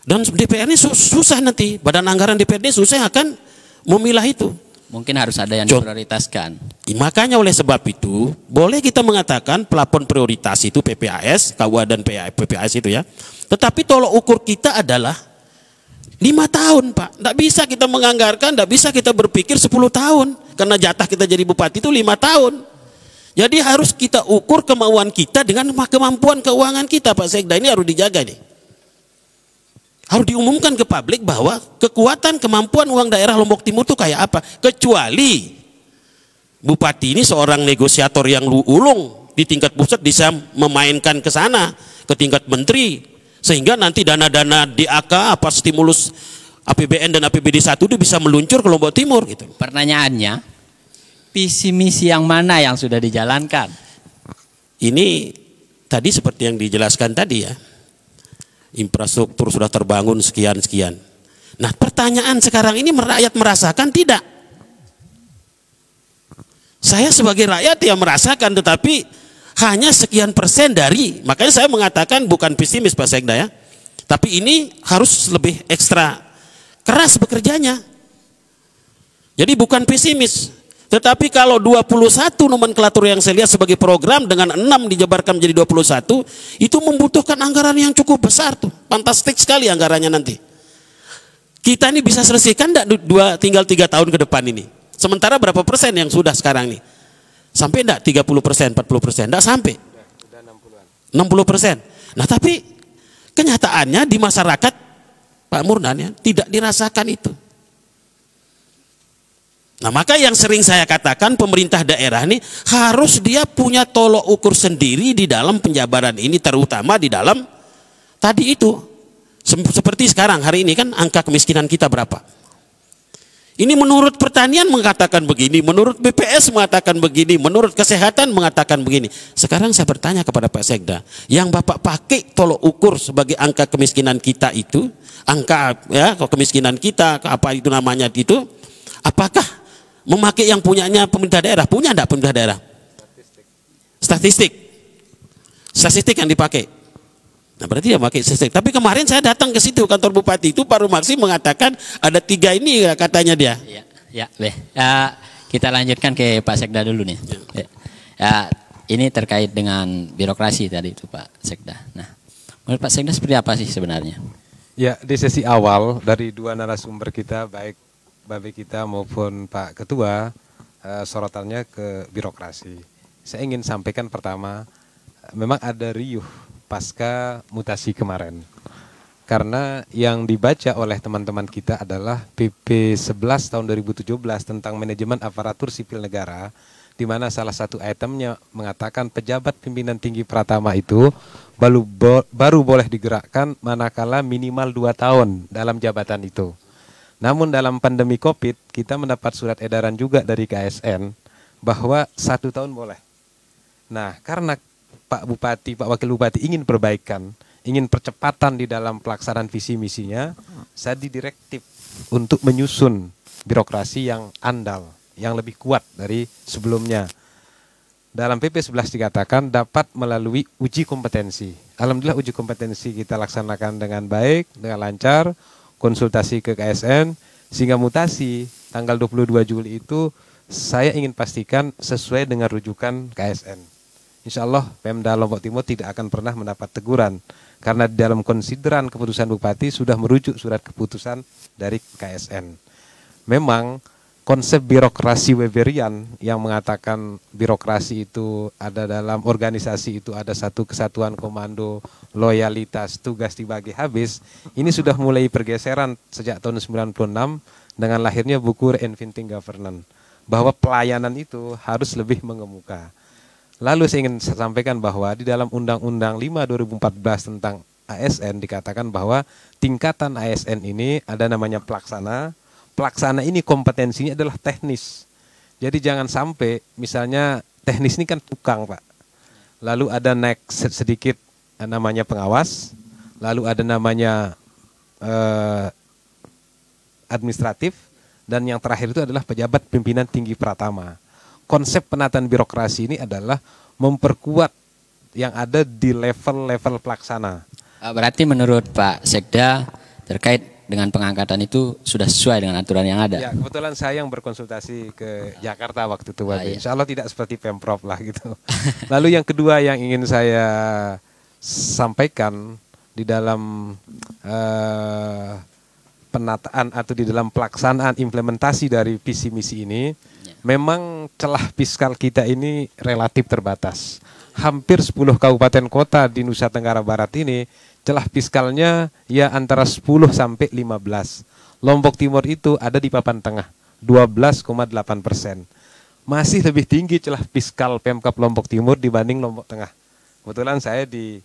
E: Dan DPR ini susah nanti, badan anggaran DPRD susah akan memilah itu.
B: Mungkin harus ada yang diprioritaskan.
E: Makanya oleh sebab itu, boleh kita mengatakan plafon prioritas itu PPAS, KUA dan PPAS itu ya. Tetapi tolok ukur kita adalah 5 tahun Pak. Tidak bisa kita menganggarkan, tidak bisa kita berpikir 10 tahun. Karena jatah kita jadi bupati itu 5 tahun. Jadi harus kita ukur kemauan kita dengan kemampuan keuangan kita Pak Sekda. Ini harus dijaga nih. Harus diumumkan ke publik bahwa kekuatan kemampuan uang daerah Lombok Timur itu kayak apa. Kecuali bupati ini seorang negosiator yang ulung di tingkat pusat bisa memainkan ke sana, ke tingkat menteri. Sehingga nanti dana-dana DAK, apa stimulus APBN dan APBD 1 itu bisa meluncur ke Lombok Timur. Gitu.
B: Pertanyaannya, visi misi yang mana yang sudah dijalankan?
E: Ini tadi seperti yang dijelaskan tadi ya. Infrastruktur sudah terbangun sekian-sekian. Nah pertanyaan sekarang ini rakyat merasakan tidak? Saya sebagai rakyat ya merasakan, tetapi hanya sekian persen dari, makanya saya mengatakan bukan pesimis Pak Sekda ya. Tapi ini harus lebih ekstra keras bekerjanya. Jadi bukan pesimis. Tetapi kalau 21 nomenklatur yang saya lihat sebagai program dengan 6 dijabarkan menjadi 21, itu membutuhkan anggaran yang cukup besar tuh. Fantastik sekali anggarannya nanti. Kita ini bisa selesaikan tinggal 3 tahun ke depan ini. Sementara berapa persen yang sudah sekarang nih? Sampai enggak 30%, 40%? Enggak sampai. 60%. Nah tapi kenyataannya di masyarakat Pak Murnan ya, tidak dirasakan itu. Nah maka yang sering saya katakan pemerintah daerah ini harus dia punya tolok ukur sendiri di dalam penjabaran ini, terutama di dalam tadi itu. Seperti sekarang hari ini kan angka kemiskinan kita berapa? Ini menurut pertanian mengatakan begini, menurut BPS mengatakan begini, menurut kesehatan mengatakan begini. Sekarang saya bertanya kepada Pak Sekda, yang Bapak pakai tolok ukur sebagai angka kemiskinan kita itu, angka ya kemiskinan kita, apa itu namanya itu, apakah memakai yang punyanya pemerintah daerah? Punya enggak pemerintah daerah? Statistik yang dipakai. Nah berarti dia pakai statistik. Tapi kemarin saya datang ke situ kantor bupati itu, Pak Rumaksi mengatakan ada 3 ini katanya dia.
B: Ya. Kita lanjutkan ke Pak Sekda dulu nih. Ini terkait dengan birokrasi tadi itu Pak Sekda. Nah, menurut Pak Sekda seperti apa sih sebenarnya?
D: Ya, di sesi awal dari 2 narasumber kita, baik Babe kita maupun Pak Ketua, sorotannya ke birokrasi. Saya ingin sampaikan pertama, memang ada riuh pasca mutasi kemarin. Karena yang dibaca oleh teman-teman kita adalah PP 11 tahun 2017 tentang manajemen aparatur sipil negara, di mana salah satu itemnya mengatakan pejabat pimpinan tinggi Pratama itu baru boleh digerakkan manakala minimal 2 tahun dalam jabatan itu. Namun dalam pandemi COVID kita mendapat surat edaran juga dari KSN bahwa 1 tahun boleh. Nah karena Pak Bupati, Pak Wakil Bupati ingin perbaikan, ingin percepatan di dalam pelaksanaan visi misinya, saya didirektif untuk menyusun birokrasi yang andal, yang lebih kuat dari sebelumnya. Dalam PP 11 dikatakan dapat melalui uji kompetensi. Alhamdulillah uji kompetensi kita laksanakan dengan baik, dengan lancar, konsultasi ke KSN, sehingga mutasi tanggal 22 Juli itu saya ingin pastikan sesuai dengan rujukan KSN. Insya Allah Pemda Lombok Timur tidak akan pernah mendapat teguran, karena di dalam konsideran keputusan Bupati sudah merujuk surat keputusan dari KSN. Memang konsep birokrasi Weberian yang mengatakan birokrasi itu ada dalam organisasi itu ada satu kesatuan komando, loyalitas, tugas dibagi habis, ini sudah mulai pergeseran sejak tahun 96 dengan lahirnya buku Reinventing Governance, bahwa pelayanan itu harus lebih mengemuka. Lalu saya ingin sampaikan bahwa di dalam Undang-Undang 5 2014 tentang ASN dikatakan bahwa tingkatan ASN ini ada namanya pelaksana. Pelaksana ini kompetensinya adalah teknis. Jadi jangan sampai misalnya teknis ini kan tukang Pak. Lalu ada naik sedikit namanya pengawas. Lalu ada namanya administratif. Dan yang terakhir itu adalah pejabat pimpinan tinggi Pratama. Konsep penataan birokrasi ini adalah memperkuat yang ada di level-level pelaksana.
B: Berarti menurut Pak Sekda terkait dengan pengangkatan itu sudah sesuai dengan aturan yang ada.
D: Ya, kebetulan saya yang berkonsultasi ke Jakarta waktu itu, iya. Insya Allah tidak seperti Pemprov lah gitu. Lalu yang kedua yang ingin saya sampaikan di dalam penataan atau di dalam pelaksanaan implementasi dari visi misi ini, memang celah fiskal kita ini relatif terbatas. Hampir 10 kabupaten kota di Nusa Tenggara Barat ini celah fiskalnya ya antara 10 sampai 15. Lombok Timur itu ada di papan tengah, 12,8%. Masih lebih tinggi celah fiskal Pemkab Lombok Timur dibanding Lombok Tengah. Kebetulan saya di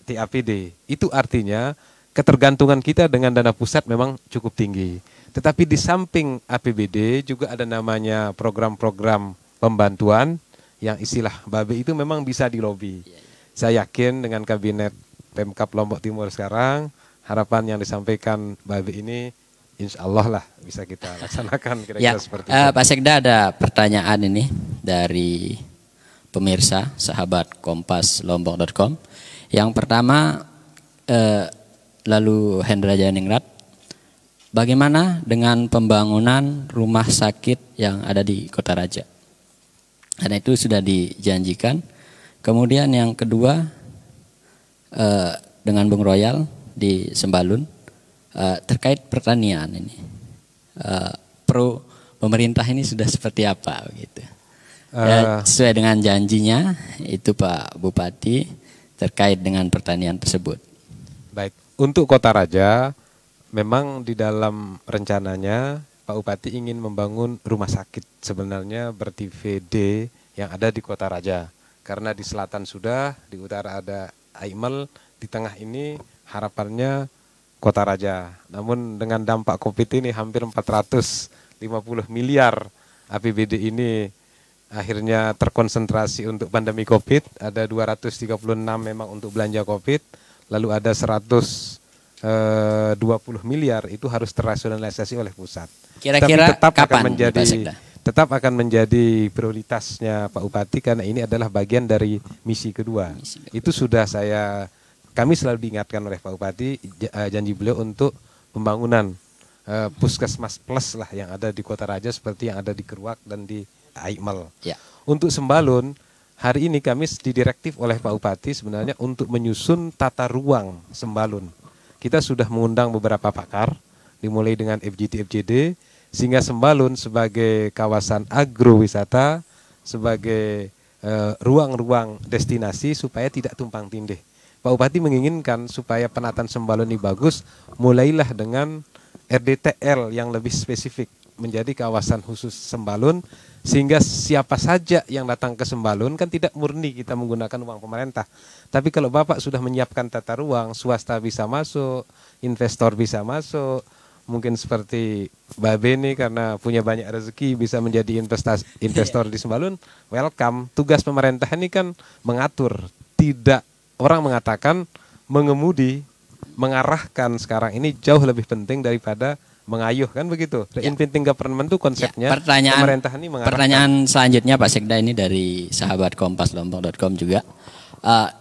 D: TAPD. Itu artinya ketergantungan kita dengan dana pusat memang cukup tinggi. Tetapi di samping APBD juga ada namanya program-program pembantuan yang istilah Babe itu memang bisa dilobi. Saya yakin dengan kabinet Pemkab Lombok Timur sekarang, harapan yang disampaikan Babe ini insya Allah lah bisa kita laksanakan kira-kira seperti itu.
B: Pak Sekda, ada pertanyaan ini dari pemirsa sahabat Kompas Lombok.com. Yang pertama, lalu Hendra Janingrat, bagaimana dengan pembangunan rumah sakit yang ada di Kota Raja? Karena itu sudah dijanjikan. Kemudian yang kedua, dengan Bung Royal di Sembalun, terkait pertanian ini, pro pemerintah ini sudah seperti apa gitu? Sesuai dengan janjinya itu Pak Bupati terkait dengan pertanian tersebut.
D: Baik, untuk Kota Raja memang di dalam rencananya Pak Bupati ingin membangun rumah sakit sebenarnya bertipe D yang ada di Kota Raja. Karena di selatan sudah, di utara ada Aimel, di tengah ini harapannya Kota Raja. Namun dengan dampak Covid ini hampir 450 miliar APBD ini akhirnya terkonsentrasi untuk pandemi Covid. Ada 236 memang untuk belanja Covid, lalu ada 120 miliar itu harus terrasionalisasi oleh pusat.
B: Kira-kira kapan
D: tetap akan menjadi prioritasnya Pak Bupati karena ini adalah bagian dari misi kedua. Itu sudah kami selalu diingatkan oleh Pak Bupati, janji beliau untuk pembangunan puskesmas plus lah yang ada di Kota Raja seperti yang ada di Keruak dan di Aimel. Ya. Untuk Sembalun, hari ini kami didirektif oleh Pak Bupati sebenarnya untuk menyusun tata ruang Sembalun. Kita sudah mengundang beberapa pakar, dimulai dengan FGD, sehingga Sembalun sebagai kawasan agrowisata, sebagai ruang-ruang destinasi supaya tidak tumpang tindih. Pak Bupati menginginkan supaya penataan Sembalun ini bagus, mulailah dengan RDTL yang lebih spesifik menjadi kawasan khusus Sembalun, sehingga siapa saja yang datang ke Sembalun kan tidak murni kita menggunakan uang pemerintah. Tapi kalau Bapak sudah menyiapkan tata ruang, swasta bisa masuk, investor bisa masuk, mungkin seperti Mbak Beni karena punya banyak rezeki bisa menjadi investor di Sembalun, welcome. Tugas pemerintah ini kan mengatur, tidak orang mengatakan mengemudi, mengarahkan sekarang ini jauh lebih penting daripada mengayuh, kan begitu. Reinventing government itu konsepnya. Pemerintah ini mengarahkan.
B: Pertanyaan selanjutnya Pak Sekda ini dari sahabat kompaslombok.com juga.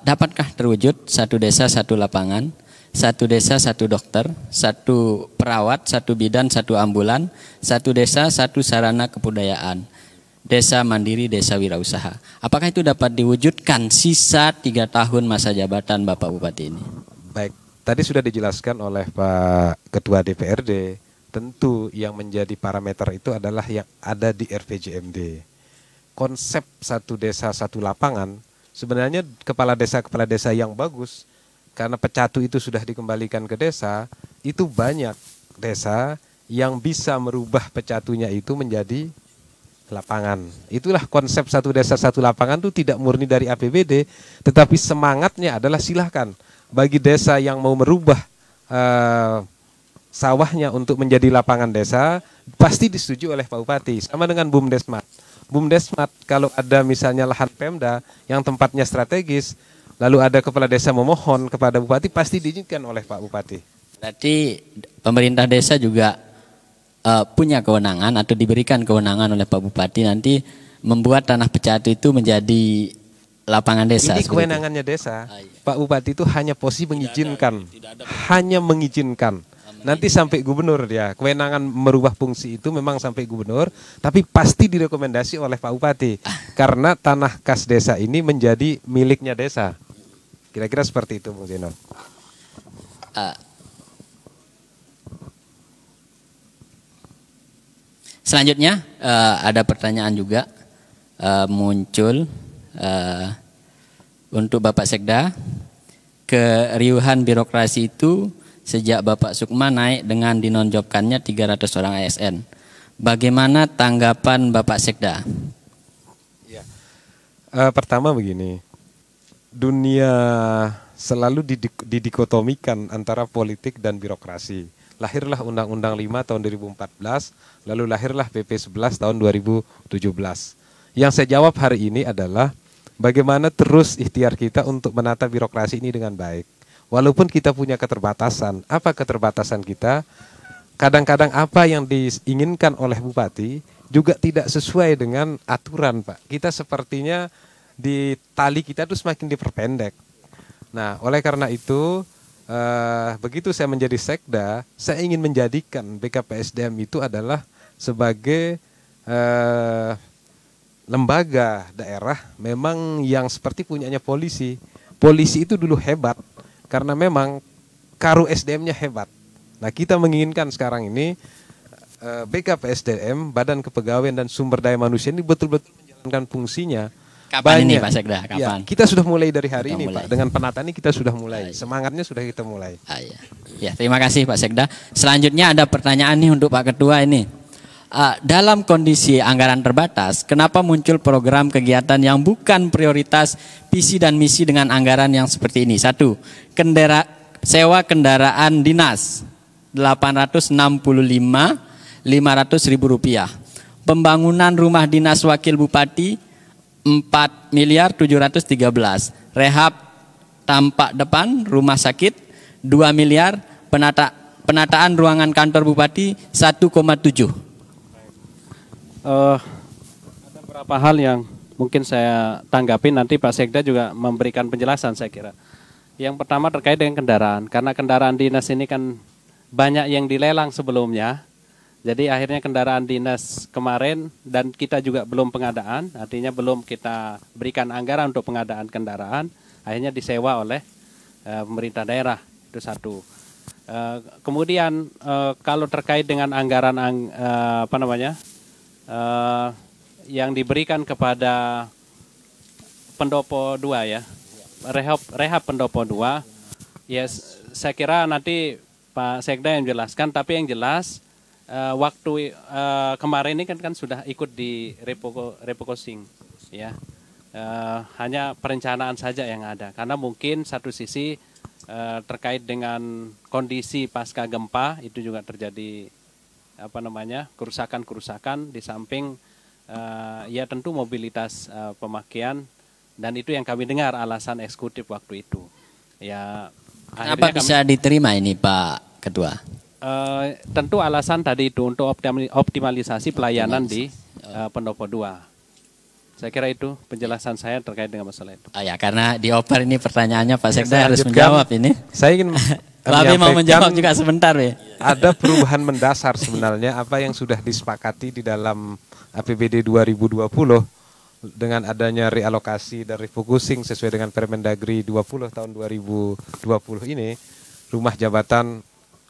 B: Dapatkah terwujud satu desa satu lapangan, satu desa satu dokter, satu perawat, satu bidan, satu ambulan, satu desa satu sarana kebudayaan, desa mandiri, desa wirausaha? Apakah itu dapat diwujudkan sisa 3 tahun masa jabatan Bapak Bupati ini?
D: Baik, tadi sudah dijelaskan oleh Pak Ketua DPRD. Tentu yang menjadi parameter itu adalah yang ada di RPJMD. Konsep satu desa satu lapangan, sebenarnya kepala desa yang bagus, karena Pecatu itu sudah dikembalikan ke desa, itu banyak desa yang bisa merubah Pecatunya itu menjadi lapangan. Itulah konsep satu desa satu lapangan itu tidak murni dari APBD, tetapi semangatnya adalah silahkan bagi desa yang mau merubah sawahnya untuk menjadi lapangan desa, pasti disetujui oleh Pak Bupati. Sama dengan BUMDesmat. BUMDesmat kalau ada misalnya lahan Pemda yang tempatnya strategis, lalu ada kepala desa memohon kepada Bupati, pasti diizinkan oleh Pak Bupati.
B: Berarti pemerintah desa juga punya kewenangan atau diberikan kewenangan oleh Pak Bupati nanti membuat tanah Pecatu itu menjadi lapangan desa.
D: Ini kewenangannya desa. Pak Bupati itu hanya posisi mengizinkan, hanya mengizinkan. Nanti sampai gubernur dia, kewenangan merubah fungsi itu memang sampai gubernur, tapi pasti direkomendasi oleh Pak Bupati. Karena tanah kas desa ini menjadi miliknya desa. Kira-kira seperti itu, Bung Zeno.
B: Selanjutnya ada pertanyaan juga muncul untuk Bapak Sekda. Keriuhan birokrasi itu sejak Bapak Sukma naik dengan dinonjobkannya 300 orang ASN. Bagaimana tanggapan Bapak Sekda?
D: Ya. Pertama begini, dunia selalu didikotomikan antara politik dan birokrasi. Lahirlah Undang-Undang 5 tahun 2014, lalu lahirlah PP 11 tahun 2017. Yang saya jawab hari ini adalah bagaimana terus ikhtiar kita untuk menata birokrasi ini dengan baik. Walaupun kita punya keterbatasan, apa keterbatasan kita? Kadang-kadang apa yang diinginkan oleh Bupati juga tidak sesuai dengan aturan, Pak. Kita sepertinya di tali kita itu semakin diperpendek. Nah, oleh karena itu, begitu saya menjadi Sekda, saya ingin menjadikan BKPSDM itu adalah sebagai lembaga daerah memang yang seperti punyanya polisi. Polisi itu dulu hebat. Karena memang karu SDM-nya hebat. Nah, kita menginginkan sekarang ini BKPSDM, Badan Kepegawaian dan Sumber Daya Manusia ini betul-betul menjalankan kan fungsinya.
B: Kapan ini Pak Sekda? Kapan?
D: Ya, kita sudah mulai dari hari ini Pak. Dengan penataan ini kita sudah mulai. Semangatnya sudah kita mulai.
B: Ya, terima kasih Pak Sekda. Selanjutnya ada pertanyaan nih untuk Pak Ketua ini. Dalam kondisi anggaran terbatas, kenapa muncul program kegiatan yang bukan prioritas visi dan misi dengan anggaran yang seperti ini? 1. Sewa kendaraan dinas 865.500.000 rupiah. Pembangunan rumah dinas wakil bupati 4.713. Rehab tampak depan rumah sakit 2 miliar. Penataan ruangan kantor bupati 1,7.
C: Ada beberapa hal yang mungkin saya tanggapi, nanti Pak Sekda juga memberikan penjelasan saya kira. Yang pertama terkait dengan kendaraan, karena kendaraan dinas ini kan banyak yang dilelang sebelumnya. Jadi akhirnya kendaraan dinas kemarin dan kita juga belum pengadaan, artinya belum kita berikan anggaran untuk pengadaan kendaraan, akhirnya disewa oleh pemerintah daerah, itu 1. Kemudian kalau terkait dengan anggaran yang diberikan kepada pendopo 2 ya, rehab pendopo 2, ya saya kira nanti Pak Sekda yang jelaskan, tapi yang jelas waktu kemarin ini kan sudah ikut di refocusing ya, hanya perencanaan saja yang ada, karena mungkin satu sisi terkait dengan kondisi pasca gempa itu juga terjadi kerusakan di samping ya tentu mobilitas pemakaian, dan itu yang kami dengar alasan eksekutif waktu itu ya.
B: Kenapa bisa diterima ini Pak Ketua?
C: Tentu alasan tadi itu untuk optimalisasi pelayanan di pendopo 2. Saya kira itu penjelasan saya terkait dengan masalah itu.
B: Ya, karena dioper ini pertanyaannya Pak Sekda harus menjawab ini.
D: Saya ingin
B: Tapi mau menjawab juga sebentar ya.
D: Ada perubahan mendasar sebenarnya apa yang sudah disepakati di dalam APBD 2020 dengan adanya realokasi dan refocusing sesuai dengan Permendagri 20 tahun 2020 ini, rumah jabatan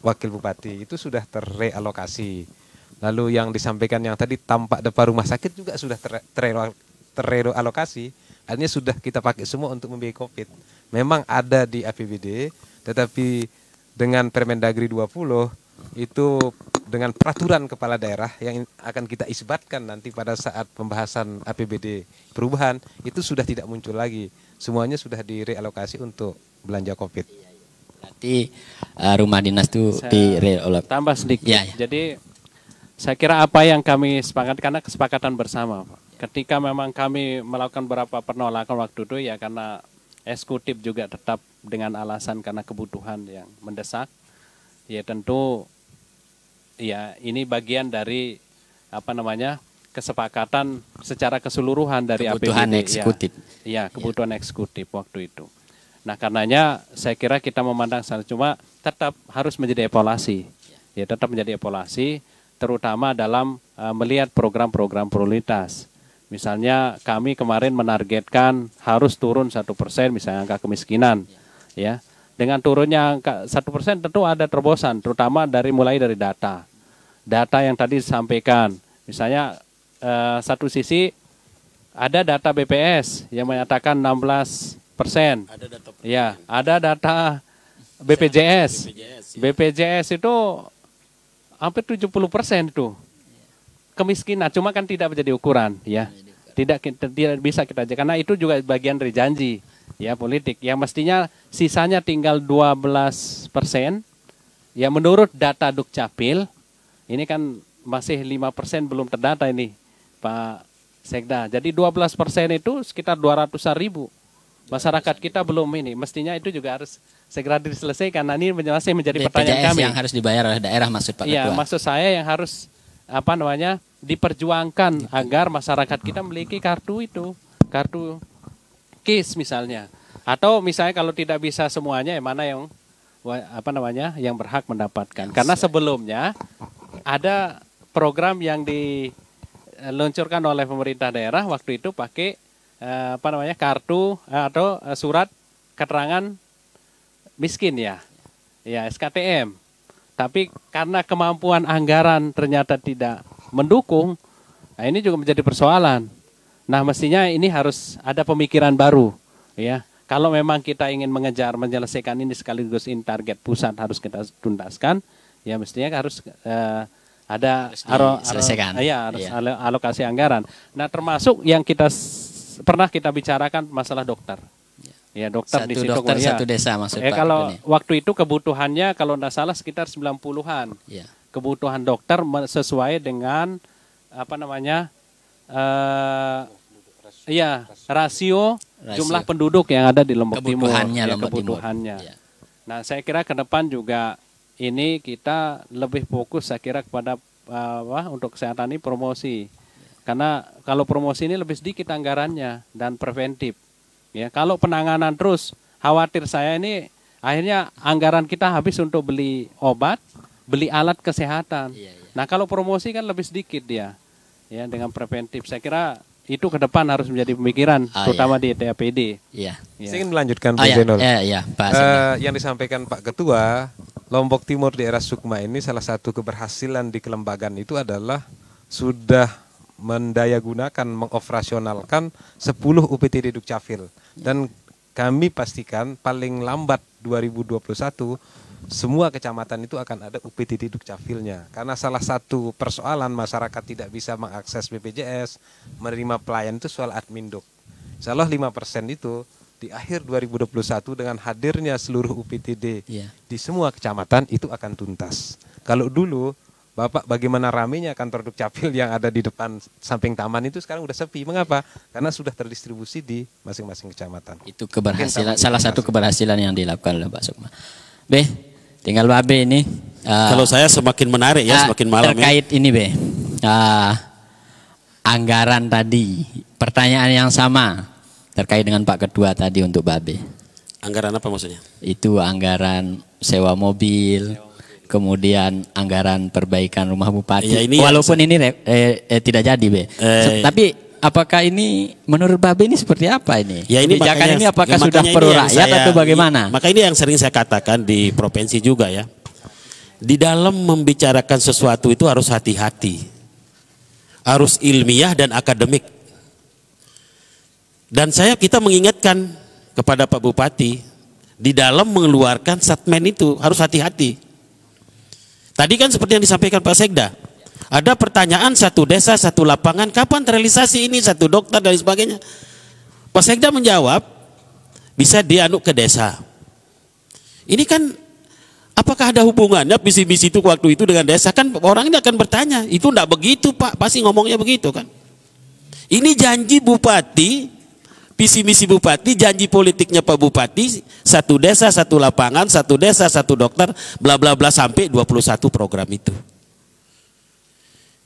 D: wakil bupati itu sudah terrealokasi. Lalu yang disampaikan yang tadi tampak depan rumah sakit juga sudah terrealokasi. Artinya sudah kita pakai semua untuk membiayai COVID. Memang ada di APBD, tetapi dengan Permendagri 20 itu dengan peraturan kepala daerah yang akan kita isbatkan nanti pada saat pembahasan APBD perubahan itu sudah tidak muncul lagi. Semuanya sudah direalokasi untuk belanja COVID.
B: Berarti rumah dinas itu direlokasi.
C: Tambah sedikit. Ya. Jadi saya kira apa yang kami sepakati karena kesepakatan bersama, Pak. Ketika memang kami melakukan beberapa penolakan waktu itu ya karena eksekutif juga tetap dengan alasan karena kebutuhan yang mendesak. Ya tentu ya ini bagian dari kesepakatan secara keseluruhan dari
B: kebutuhan
C: APBD
B: eksekutif.
C: Ya, kebutuhan eksekutif waktu itu. Nah karenanya saya kira kita memandang sana, cuma tetap harus menjadi evaluasi. Ya tetap menjadi evaluasi terutama dalam melihat program-program prioritas. Misalnya kami kemarin menargetkan harus turun 1% misalnya angka kemiskinan. Ya, dengan turunnya angka 1% tentu ada terobosan, terutama mulai dari data. Data yang tadi disampaikan, misalnya satu sisi ada data BPS yang menyatakan 16%. Ya, ada data BPJS. BPJS itu hampir 70% itu kemiskinan, cuma kan tidak menjadi ukuran, ya. Tidak bisa kita aja karena itu juga bagian dari janji, ya politik. Yang mestinya sisanya tinggal 12%. Ya menurut data Dukcapil, ini kan masih 5% belum terdata ini, Pak Sekda. Jadi 12% itu sekitar 200-an ribu. Masyarakat kita belum ini, mestinya itu juga harus segera diselesaikan. Nah ini masih menjadi pertanyaan kami.
B: Yang harus dibayar oleh daerah maksud Pak Ketua.
C: Iya, maksud saya yang harus diperjuangkan agar masyarakat kita memiliki kartu itu, kartu KIS misalnya. Atau misalnya kalau tidak bisa semuanya, yang mana yang yang berhak mendapatkan. Karena sebelumnya ada program yang diluncurkan oleh pemerintah daerah waktu itu pakai kartu atau surat keterangan miskin ya SKTM. Tapi karena kemampuan anggaran ternyata tidak mendukung, nah ini juga menjadi persoalan. Nah, mestinya ini harus ada pemikiran baru, ya. Kalau memang kita ingin mengejar menyelesaikan ini sekaligus ini target pusat harus kita tuntaskan, ya mestinya harus ada alokasi anggaran. Nah, termasuk yang pernah kita bicarakan masalah dokter. Ya, dokter
B: satu
C: di situ
B: dokter
C: ya.
B: Satu desa maksudnya.
C: Kalau waktu itu kebutuhannya kalau tidak salah sekitar 90-an.
B: Ya.
C: Kebutuhan dokter sesuai dengan rasio jumlah penduduk yang ada di Lombok Timur. Kebutuhannya. Ya. Nah, saya kira ke depan juga ini kita lebih fokus saya kira kepada untuk kesehatan ini promosi. Karena kalau promosi ini lebih sedikit anggarannya dan preventif. Ya, kalau penanganan terus, khawatir saya ini akhirnya anggaran kita habis untuk beli obat, beli alat kesehatan. Nah, kalau promosi kan lebih sedikit dia. Ya, dengan preventif. Saya kira itu ke depan harus menjadi pemikiran, terutama di TAPD.
D: Saya ingin melanjutkan Pak Zainul. Yang disampaikan Pak Ketua, Lombok Timur di era Sukma ini salah satu keberhasilan di kelembagaan itu adalah sudah mendayagunakan, mengoperasionalkan 10 UPTD Dukcapil. Dan kami pastikan paling lambat 2021 semua kecamatan itu akan ada UPTD Dukcapilnya. Karena salah satu persoalan masyarakat tidak bisa mengakses BPJS, menerima pelayan itu soal admin duk. Insya Allah 5% itu di akhir 2021 dengan hadirnya seluruh UPTD di semua kecamatan itu akan tuntas. Kalau dulu Bapak bagaimana ramenya kantor Dukcapil yang ada di depan samping taman itu sekarang udah sepi. Mengapa? Karena sudah terdistribusi di masing-masing kecamatan.
B: Itu keberhasilan, salah satu keberhasilan yang dilakukan oleh Pak Sukma. Tinggal Babe ini.
E: Kalau saya semakin menarik semakin malam
B: terkait ini anggaran tadi, pertanyaan yang sama terkait dengan Pak Ketua tadi untuk Babe.
E: Anggaran apa maksudnya? Itu
B: anggaran sewa mobil. Kemudian anggaran perbaikan rumah bupati.
E: Ini
B: walaupun ini tidak jadi, tapi apakah ini menurut Babe ini seperti apa ini?
E: Ya, ini
B: kebijakan ini apakah sudah pro rakyat atau bagaimana?
E: Maka ini yang sering saya katakan di provinsi juga ya. Di dalam membicarakan sesuatu itu harus hati-hati. Harus ilmiah dan akademik. Dan kita mengingatkan kepada Pak Bupati di dalam mengeluarkan statement itu harus hati-hati. Tadi kan seperti yang disampaikan Pak Sekda, ada pertanyaan satu desa, satu lapangan, kapan terrealisasi ini, satu dokter dan sebagainya. Pak Sekda menjawab, bisa dianuk ke desa. Ini kan, apakah ada hubungannya visi-misi itu waktu itu dengan desa? Kan orang ini akan bertanya, itu enggak begitu Pak, pasti ngomongnya begitu kan. Ini janji Bupati, visi misi Bupati, janji politiknya Pak Bupati, satu desa, satu lapangan, satu desa, satu dokter, bla bla bla sampai 21 program itu.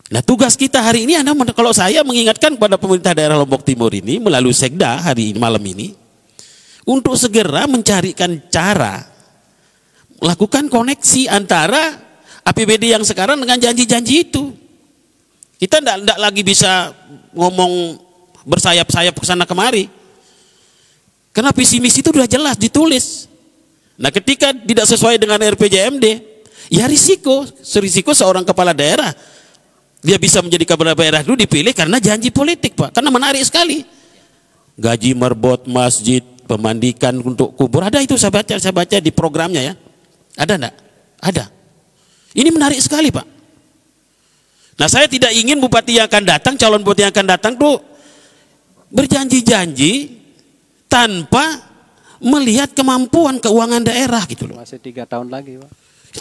E: Nah, tugas kita hari ini kalau saya mengingatkan kepada pemerintah daerah Lombok Timur ini melalui Sekda hari ini malam ini untuk segera mencarikan cara melakukan koneksi antara APBD yang sekarang dengan janji-janji itu. Kita enggak lagi bisa ngomong bersayap-sayap ke sana kemari. Karena visi misi itu sudah jelas ditulis. Nah, ketika tidak sesuai dengan RPJMD, ya risiko seorang kepala daerah dia bisa menjadi kepala daerah dulu dipilih karena janji politik, Pak. Karena menarik sekali. Gaji merbot masjid, pemandikan untuk kubur, ada itu saya baca di programnya ya. Ada enggak? Ada. Ini menarik sekali, Pak. Nah, saya tidak ingin bupati yang akan datang, calon bupati yang akan datang tuh berjanji-janji tanpa melihat kemampuan keuangan daerah gitu loh.
C: Masih 3 tahun lagi, Pak.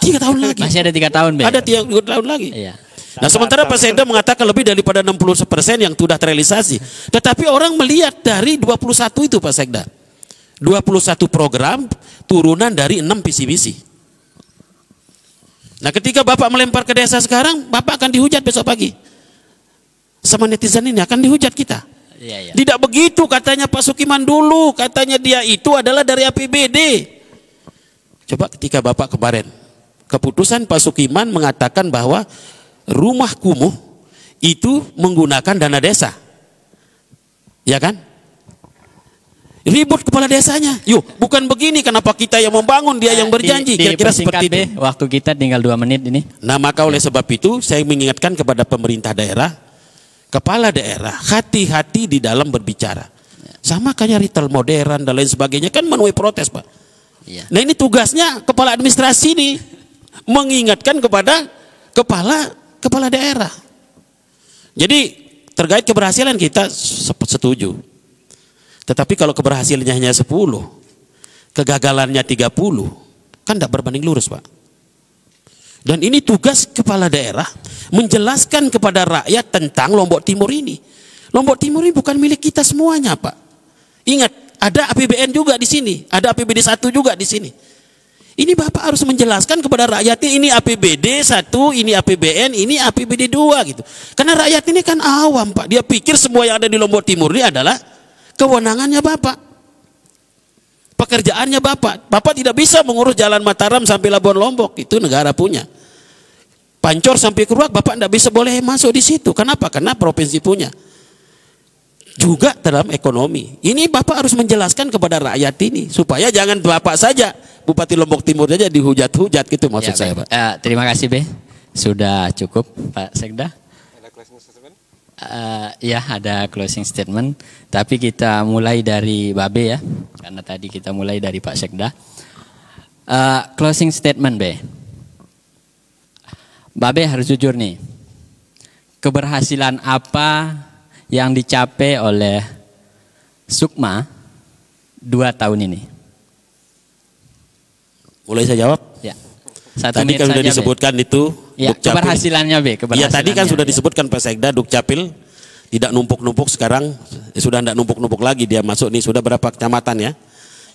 E: 3 tahun lagi.
B: Masih ada 3 tahun,
E: Ada 3 tahun lagi.
B: Iya.
E: Nah, sementara Pak Sekda mengatakan lebih daripada 60% yang sudah terrealisasi. Tetapi orang melihat dari 21 itu Pak Sekda. 21 program turunan dari 6 visi misi. Nah, ketika Bapak melempar ke desa sekarang, Bapak akan dihujat besok pagi. Sama netizen ini akan dihujat kita.
B: Iya.
E: Tidak begitu katanya Pak Sukiman dulu, katanya dia itu adalah dari APBD. Coba ketika Bapak kemarin, keputusan Pak Sukiman mengatakan bahwa rumah kumuh itu menggunakan dana desa. Ya kan? Ribut kepala desanya. Yuk, bukan begini, kenapa kita yang membangun, dia yang berjanji. Kira-kira seperti itu.
B: Waktu kita tinggal 2 menit ini.
E: Nah, maka oleh sebab itu saya mengingatkan kepada pemerintah daerah, kepala daerah hati-hati di dalam berbicara. Sama kayak retail modern dan lain sebagainya kan menuai protes, Pak.
B: Ya.
E: Nah ini tugasnya kepala administrasi nih, mengingatkan kepada kepala daerah. Jadi terkait keberhasilan kita setuju. Tetapi kalau keberhasilannya hanya 10, kegagalannya 30, kan tidak berbanding lurus, Pak. Dan ini tugas kepala daerah menjelaskan kepada rakyat tentang Lombok Timur ini. Lombok Timur ini bukan milik kita semuanya, Pak. Ingat, ada APBN juga di sini, ada APBD 1 juga di sini. Ini Bapak harus menjelaskan kepada rakyatnya ini APBD 1, ini APBN, ini APBD 2 gitu. Karena rakyat ini kan awam, Pak. Dia pikir semua yang ada di Lombok Timur ini adalah kewenangannya Bapak. Pekerjaannya Bapak. Bapak tidak bisa mengurus jalan Mataram sampai Labuan Lombok, itu negara punya. Pancor sampai Keruak Bapak tidak bisa boleh masuk di situ. Kenapa? Karena provinsi punya. Juga dalam ekonomi. Ini Bapak harus menjelaskan kepada rakyat ini supaya jangan Bapak saja, Bupati Lombok Timur saja dihujat-hujat gitu maksud
B: ya,
E: saya, Pak.
B: Terima kasih, Be. Sudah cukup, Pak Sekda.
D: Ada closing statement?
B: Ya, ada closing statement. Tapi kita mulai dari Babe ya, karena tadi kita mulai dari Pak Sekda. Closing statement, Be. Babe harus jujur nih. Keberhasilan apa yang dicapai oleh Sukma 2 tahun ini?
E: Mulai saya jawab?
B: Ya.
E: Tadi kan sudah disebutkan itu
B: ya,
E: Dukcapil.
B: Keberhasilannya, Be.
E: Iya, tadi kan sudah disebutkan Pak Sekda, Dukcapil tidak numpuk-numpuk, sekarang sudah tidak numpuk-numpuk lagi, dia masuk nih sudah berapa kecamatan ya?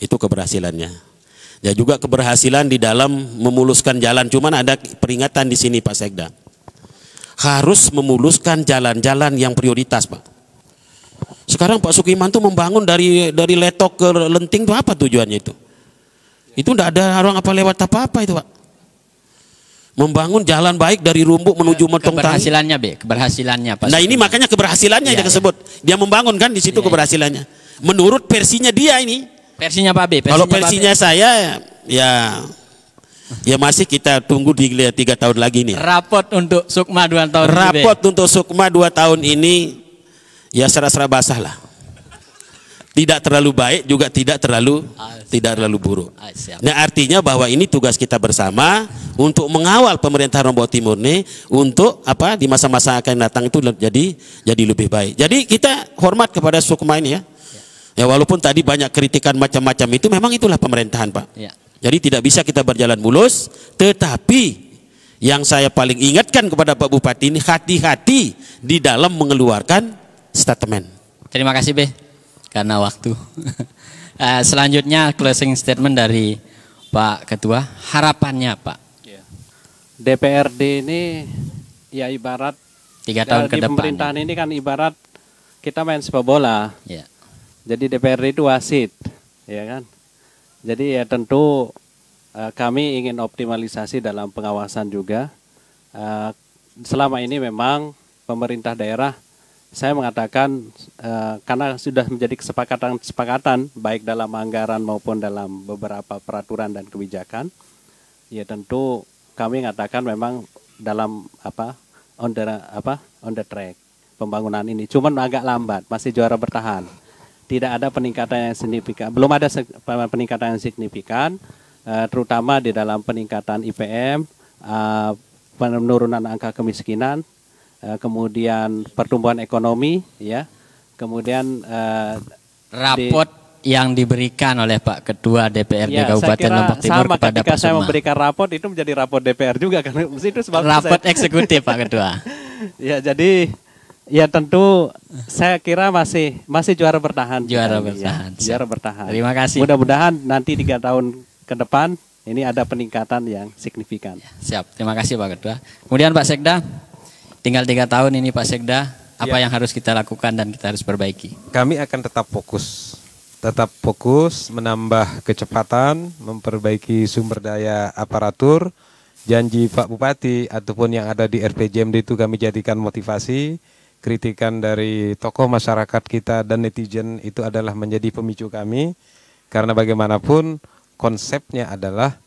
E: Itu keberhasilannya. Ya juga keberhasilan di dalam memuluskan jalan, cuman ada peringatan di sini Pak Sekda. Harus memuluskan jalan-jalan yang prioritas, Pak. Sekarang Pak Sukimanto membangun dari Letok ke Lenting itu apa tujuannya itu? Itu tidak ada orang apa lewat apa-apa itu, Pak. Membangun jalan baik dari Rumbuk menuju Metong Tani.
B: Keberhasilannya, Be, keberhasilannya Pak.
E: Nah, ini makanya keberhasilannya dia disebut. Dia membangun kan di situ keberhasilannya. Menurut versinya dia ini.
B: Versinya Pak Be.
E: Kalau versinya saya ya masih kita tunggu di 3 tahun lagi nih.
B: Rapot untuk Sukma 2 tahun.
E: Rapot untuk Sukma 2 tahun ini ya serah-serah basah lah. Tidak terlalu baik juga tidak terlalu buruk. Nah, artinya bahwa ini tugas kita bersama untuk mengawal pemerintah Lombok Timur nih untuk apa di masa-masa akan datang itu jadi lebih baik. Jadi kita hormat kepada Sukma ini ya. Ya walaupun tadi banyak kritikan macam-macam itu memang itulah pemerintahan, Pak. Ya. Jadi tidak bisa kita berjalan mulus, tetapi yang saya paling ingatkan kepada Pak Bupati ini hati-hati di dalam mengeluarkan statement.
B: Terima kasih, Be. Karena waktu. Selanjutnya closing statement dari Pak Ketua. Harapannya, Pak.
C: DPRD ini ya ibarat
B: 3 tahun ke depan.
C: Pemerintahan ini kan ibarat kita main sepak bola.
B: Ya.
C: Jadi DPRD itu wasit, ya kan. Jadi ya tentu kami ingin optimalisasi dalam pengawasan juga. Selama ini memang pemerintah daerah, saya mengatakan karena sudah menjadi kesepakatan baik dalam anggaran maupun dalam beberapa peraturan dan kebijakan, ya tentu kami mengatakan memang dalam on the track pembangunan ini. Cuman agak lambat, masih juara bertahan. Tidak ada peningkatan yang signifikan, belum ada peningkatan yang signifikan, terutama di dalam peningkatan IPM, penurunan angka kemiskinan, kemudian pertumbuhan ekonomi, ya, kemudian
B: rapot yang diberikan oleh Pak Ketua DPRD Kabupaten Lombok Timur
C: sama
B: kepada
C: ketika
B: Pak
C: saya
B: Sukma.
C: memberikan rapot itu menjadi rapot DPR juga kan, itu sebab
B: rapot eksekutif Pak Ketua.
C: Ya jadi ya tentu saya kira masih juara bertahan.
B: Juara bertahan.
C: Ya, juara bertahan.
B: Terima kasih.
C: Mudah-mudahan nanti 3 tahun ke depan ini ada peningkatan yang signifikan.
B: Siap. Terima kasih Pak Ketua. Kemudian Pak Sekda, tinggal 3 tahun ini Pak Sekda, apa yang harus kita lakukan dan kita harus perbaiki?
D: Kami akan tetap fokus menambah kecepatan, memperbaiki sumber daya aparatur. Janji Pak Bupati ataupun yang ada di RPJMD itu kami jadikan motivasi. Kritikan dari tokoh masyarakat kita dan netizen itu adalah menjadi pemicu kami. Karena bagaimanapun konsepnya adalah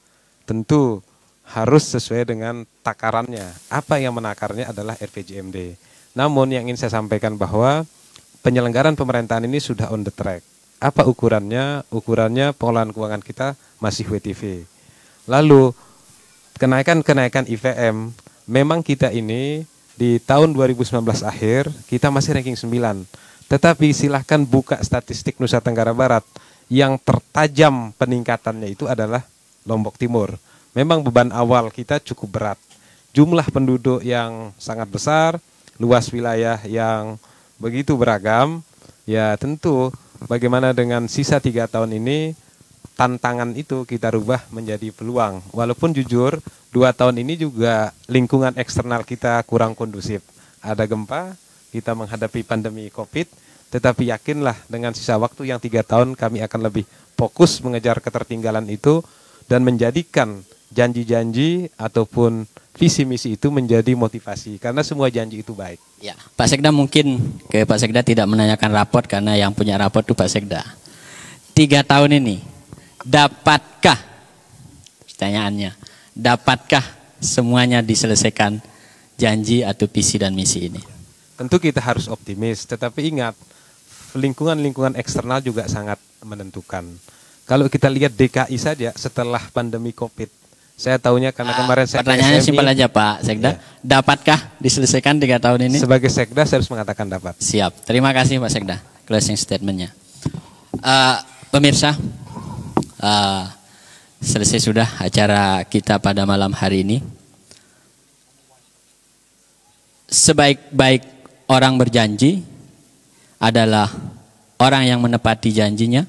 D: tentu harus sesuai dengan takarannya. Apa yang menakarnya adalah RPJMD. Namun yang ingin saya sampaikan bahwa penyelenggaraan pemerintahan ini sudah on the track. Apa ukurannya? Ukurannya pengelolaan keuangan kita masih WTV. Lalu kenaikan IVM, memang kita ini di tahun 2019 akhir kita masih ranking 9. Tetapi silahkan buka statistik Nusa Tenggara Barat, yang tertajam peningkatannya itu adalah Lombok Timur. Memang beban awal kita cukup berat. Jumlah penduduk yang sangat besar, luas wilayah yang begitu beragam, ya tentu bagaimana dengan sisa 3 tahun ini, tantangan itu kita rubah menjadi peluang. Walaupun jujur 2 tahun ini juga lingkungan eksternal kita kurang kondusif. Ada gempa, kita menghadapi pandemi COVID, tetapi yakinlah dengan sisa waktu yang 3 tahun kami akan lebih fokus mengejar ketertinggalan itu dan menjadikan janji-janji ataupun visi misi itu menjadi motivasi, karena semua janji itu baik.
B: Ya, Pak Sekda mungkin ke Pak Sekda tidak menanyakan raport karena yang punya raport itu Pak Sekda. 3 tahun ini dapatkah, pertanyaannya, dapatkah semuanya diselesaikan janji atau visi dan misi ini?
D: Tentu kita harus optimis, tetapi ingat lingkungan-lingkungan eksternal juga sangat menentukan. Kalau kita lihat DKI saja setelah pandemi COVID, saya tahunya karena kemarin saya
B: pertanyaannya simpel aja Pak Sekda, ya. Dapatkah diselesaikan 3 tahun ini?
D: Sebagai Sekda saya harus mengatakan dapat.
B: Siap, terima kasih Pak Sekda, closing statementnya. Pemirsa, selesai sudah acara kita pada malam hari ini. Sebaik-baik orang berjanji adalah orang yang menepati janjinya,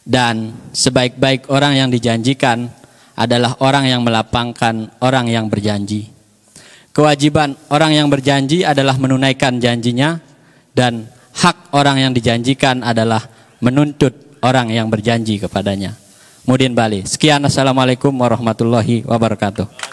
B: dan sebaik-baik orang yang dijanjikan adalah orang yang melapangkan orang yang berjanji. Kewajiban orang yang berjanji adalah menunaikan janjinya, dan hak orang yang dijanjikan adalah menuntut orang yang berjanji kepadanya. Mudin Bali. Sekian, assalamualaikum warahmatullahi wabarakatuh.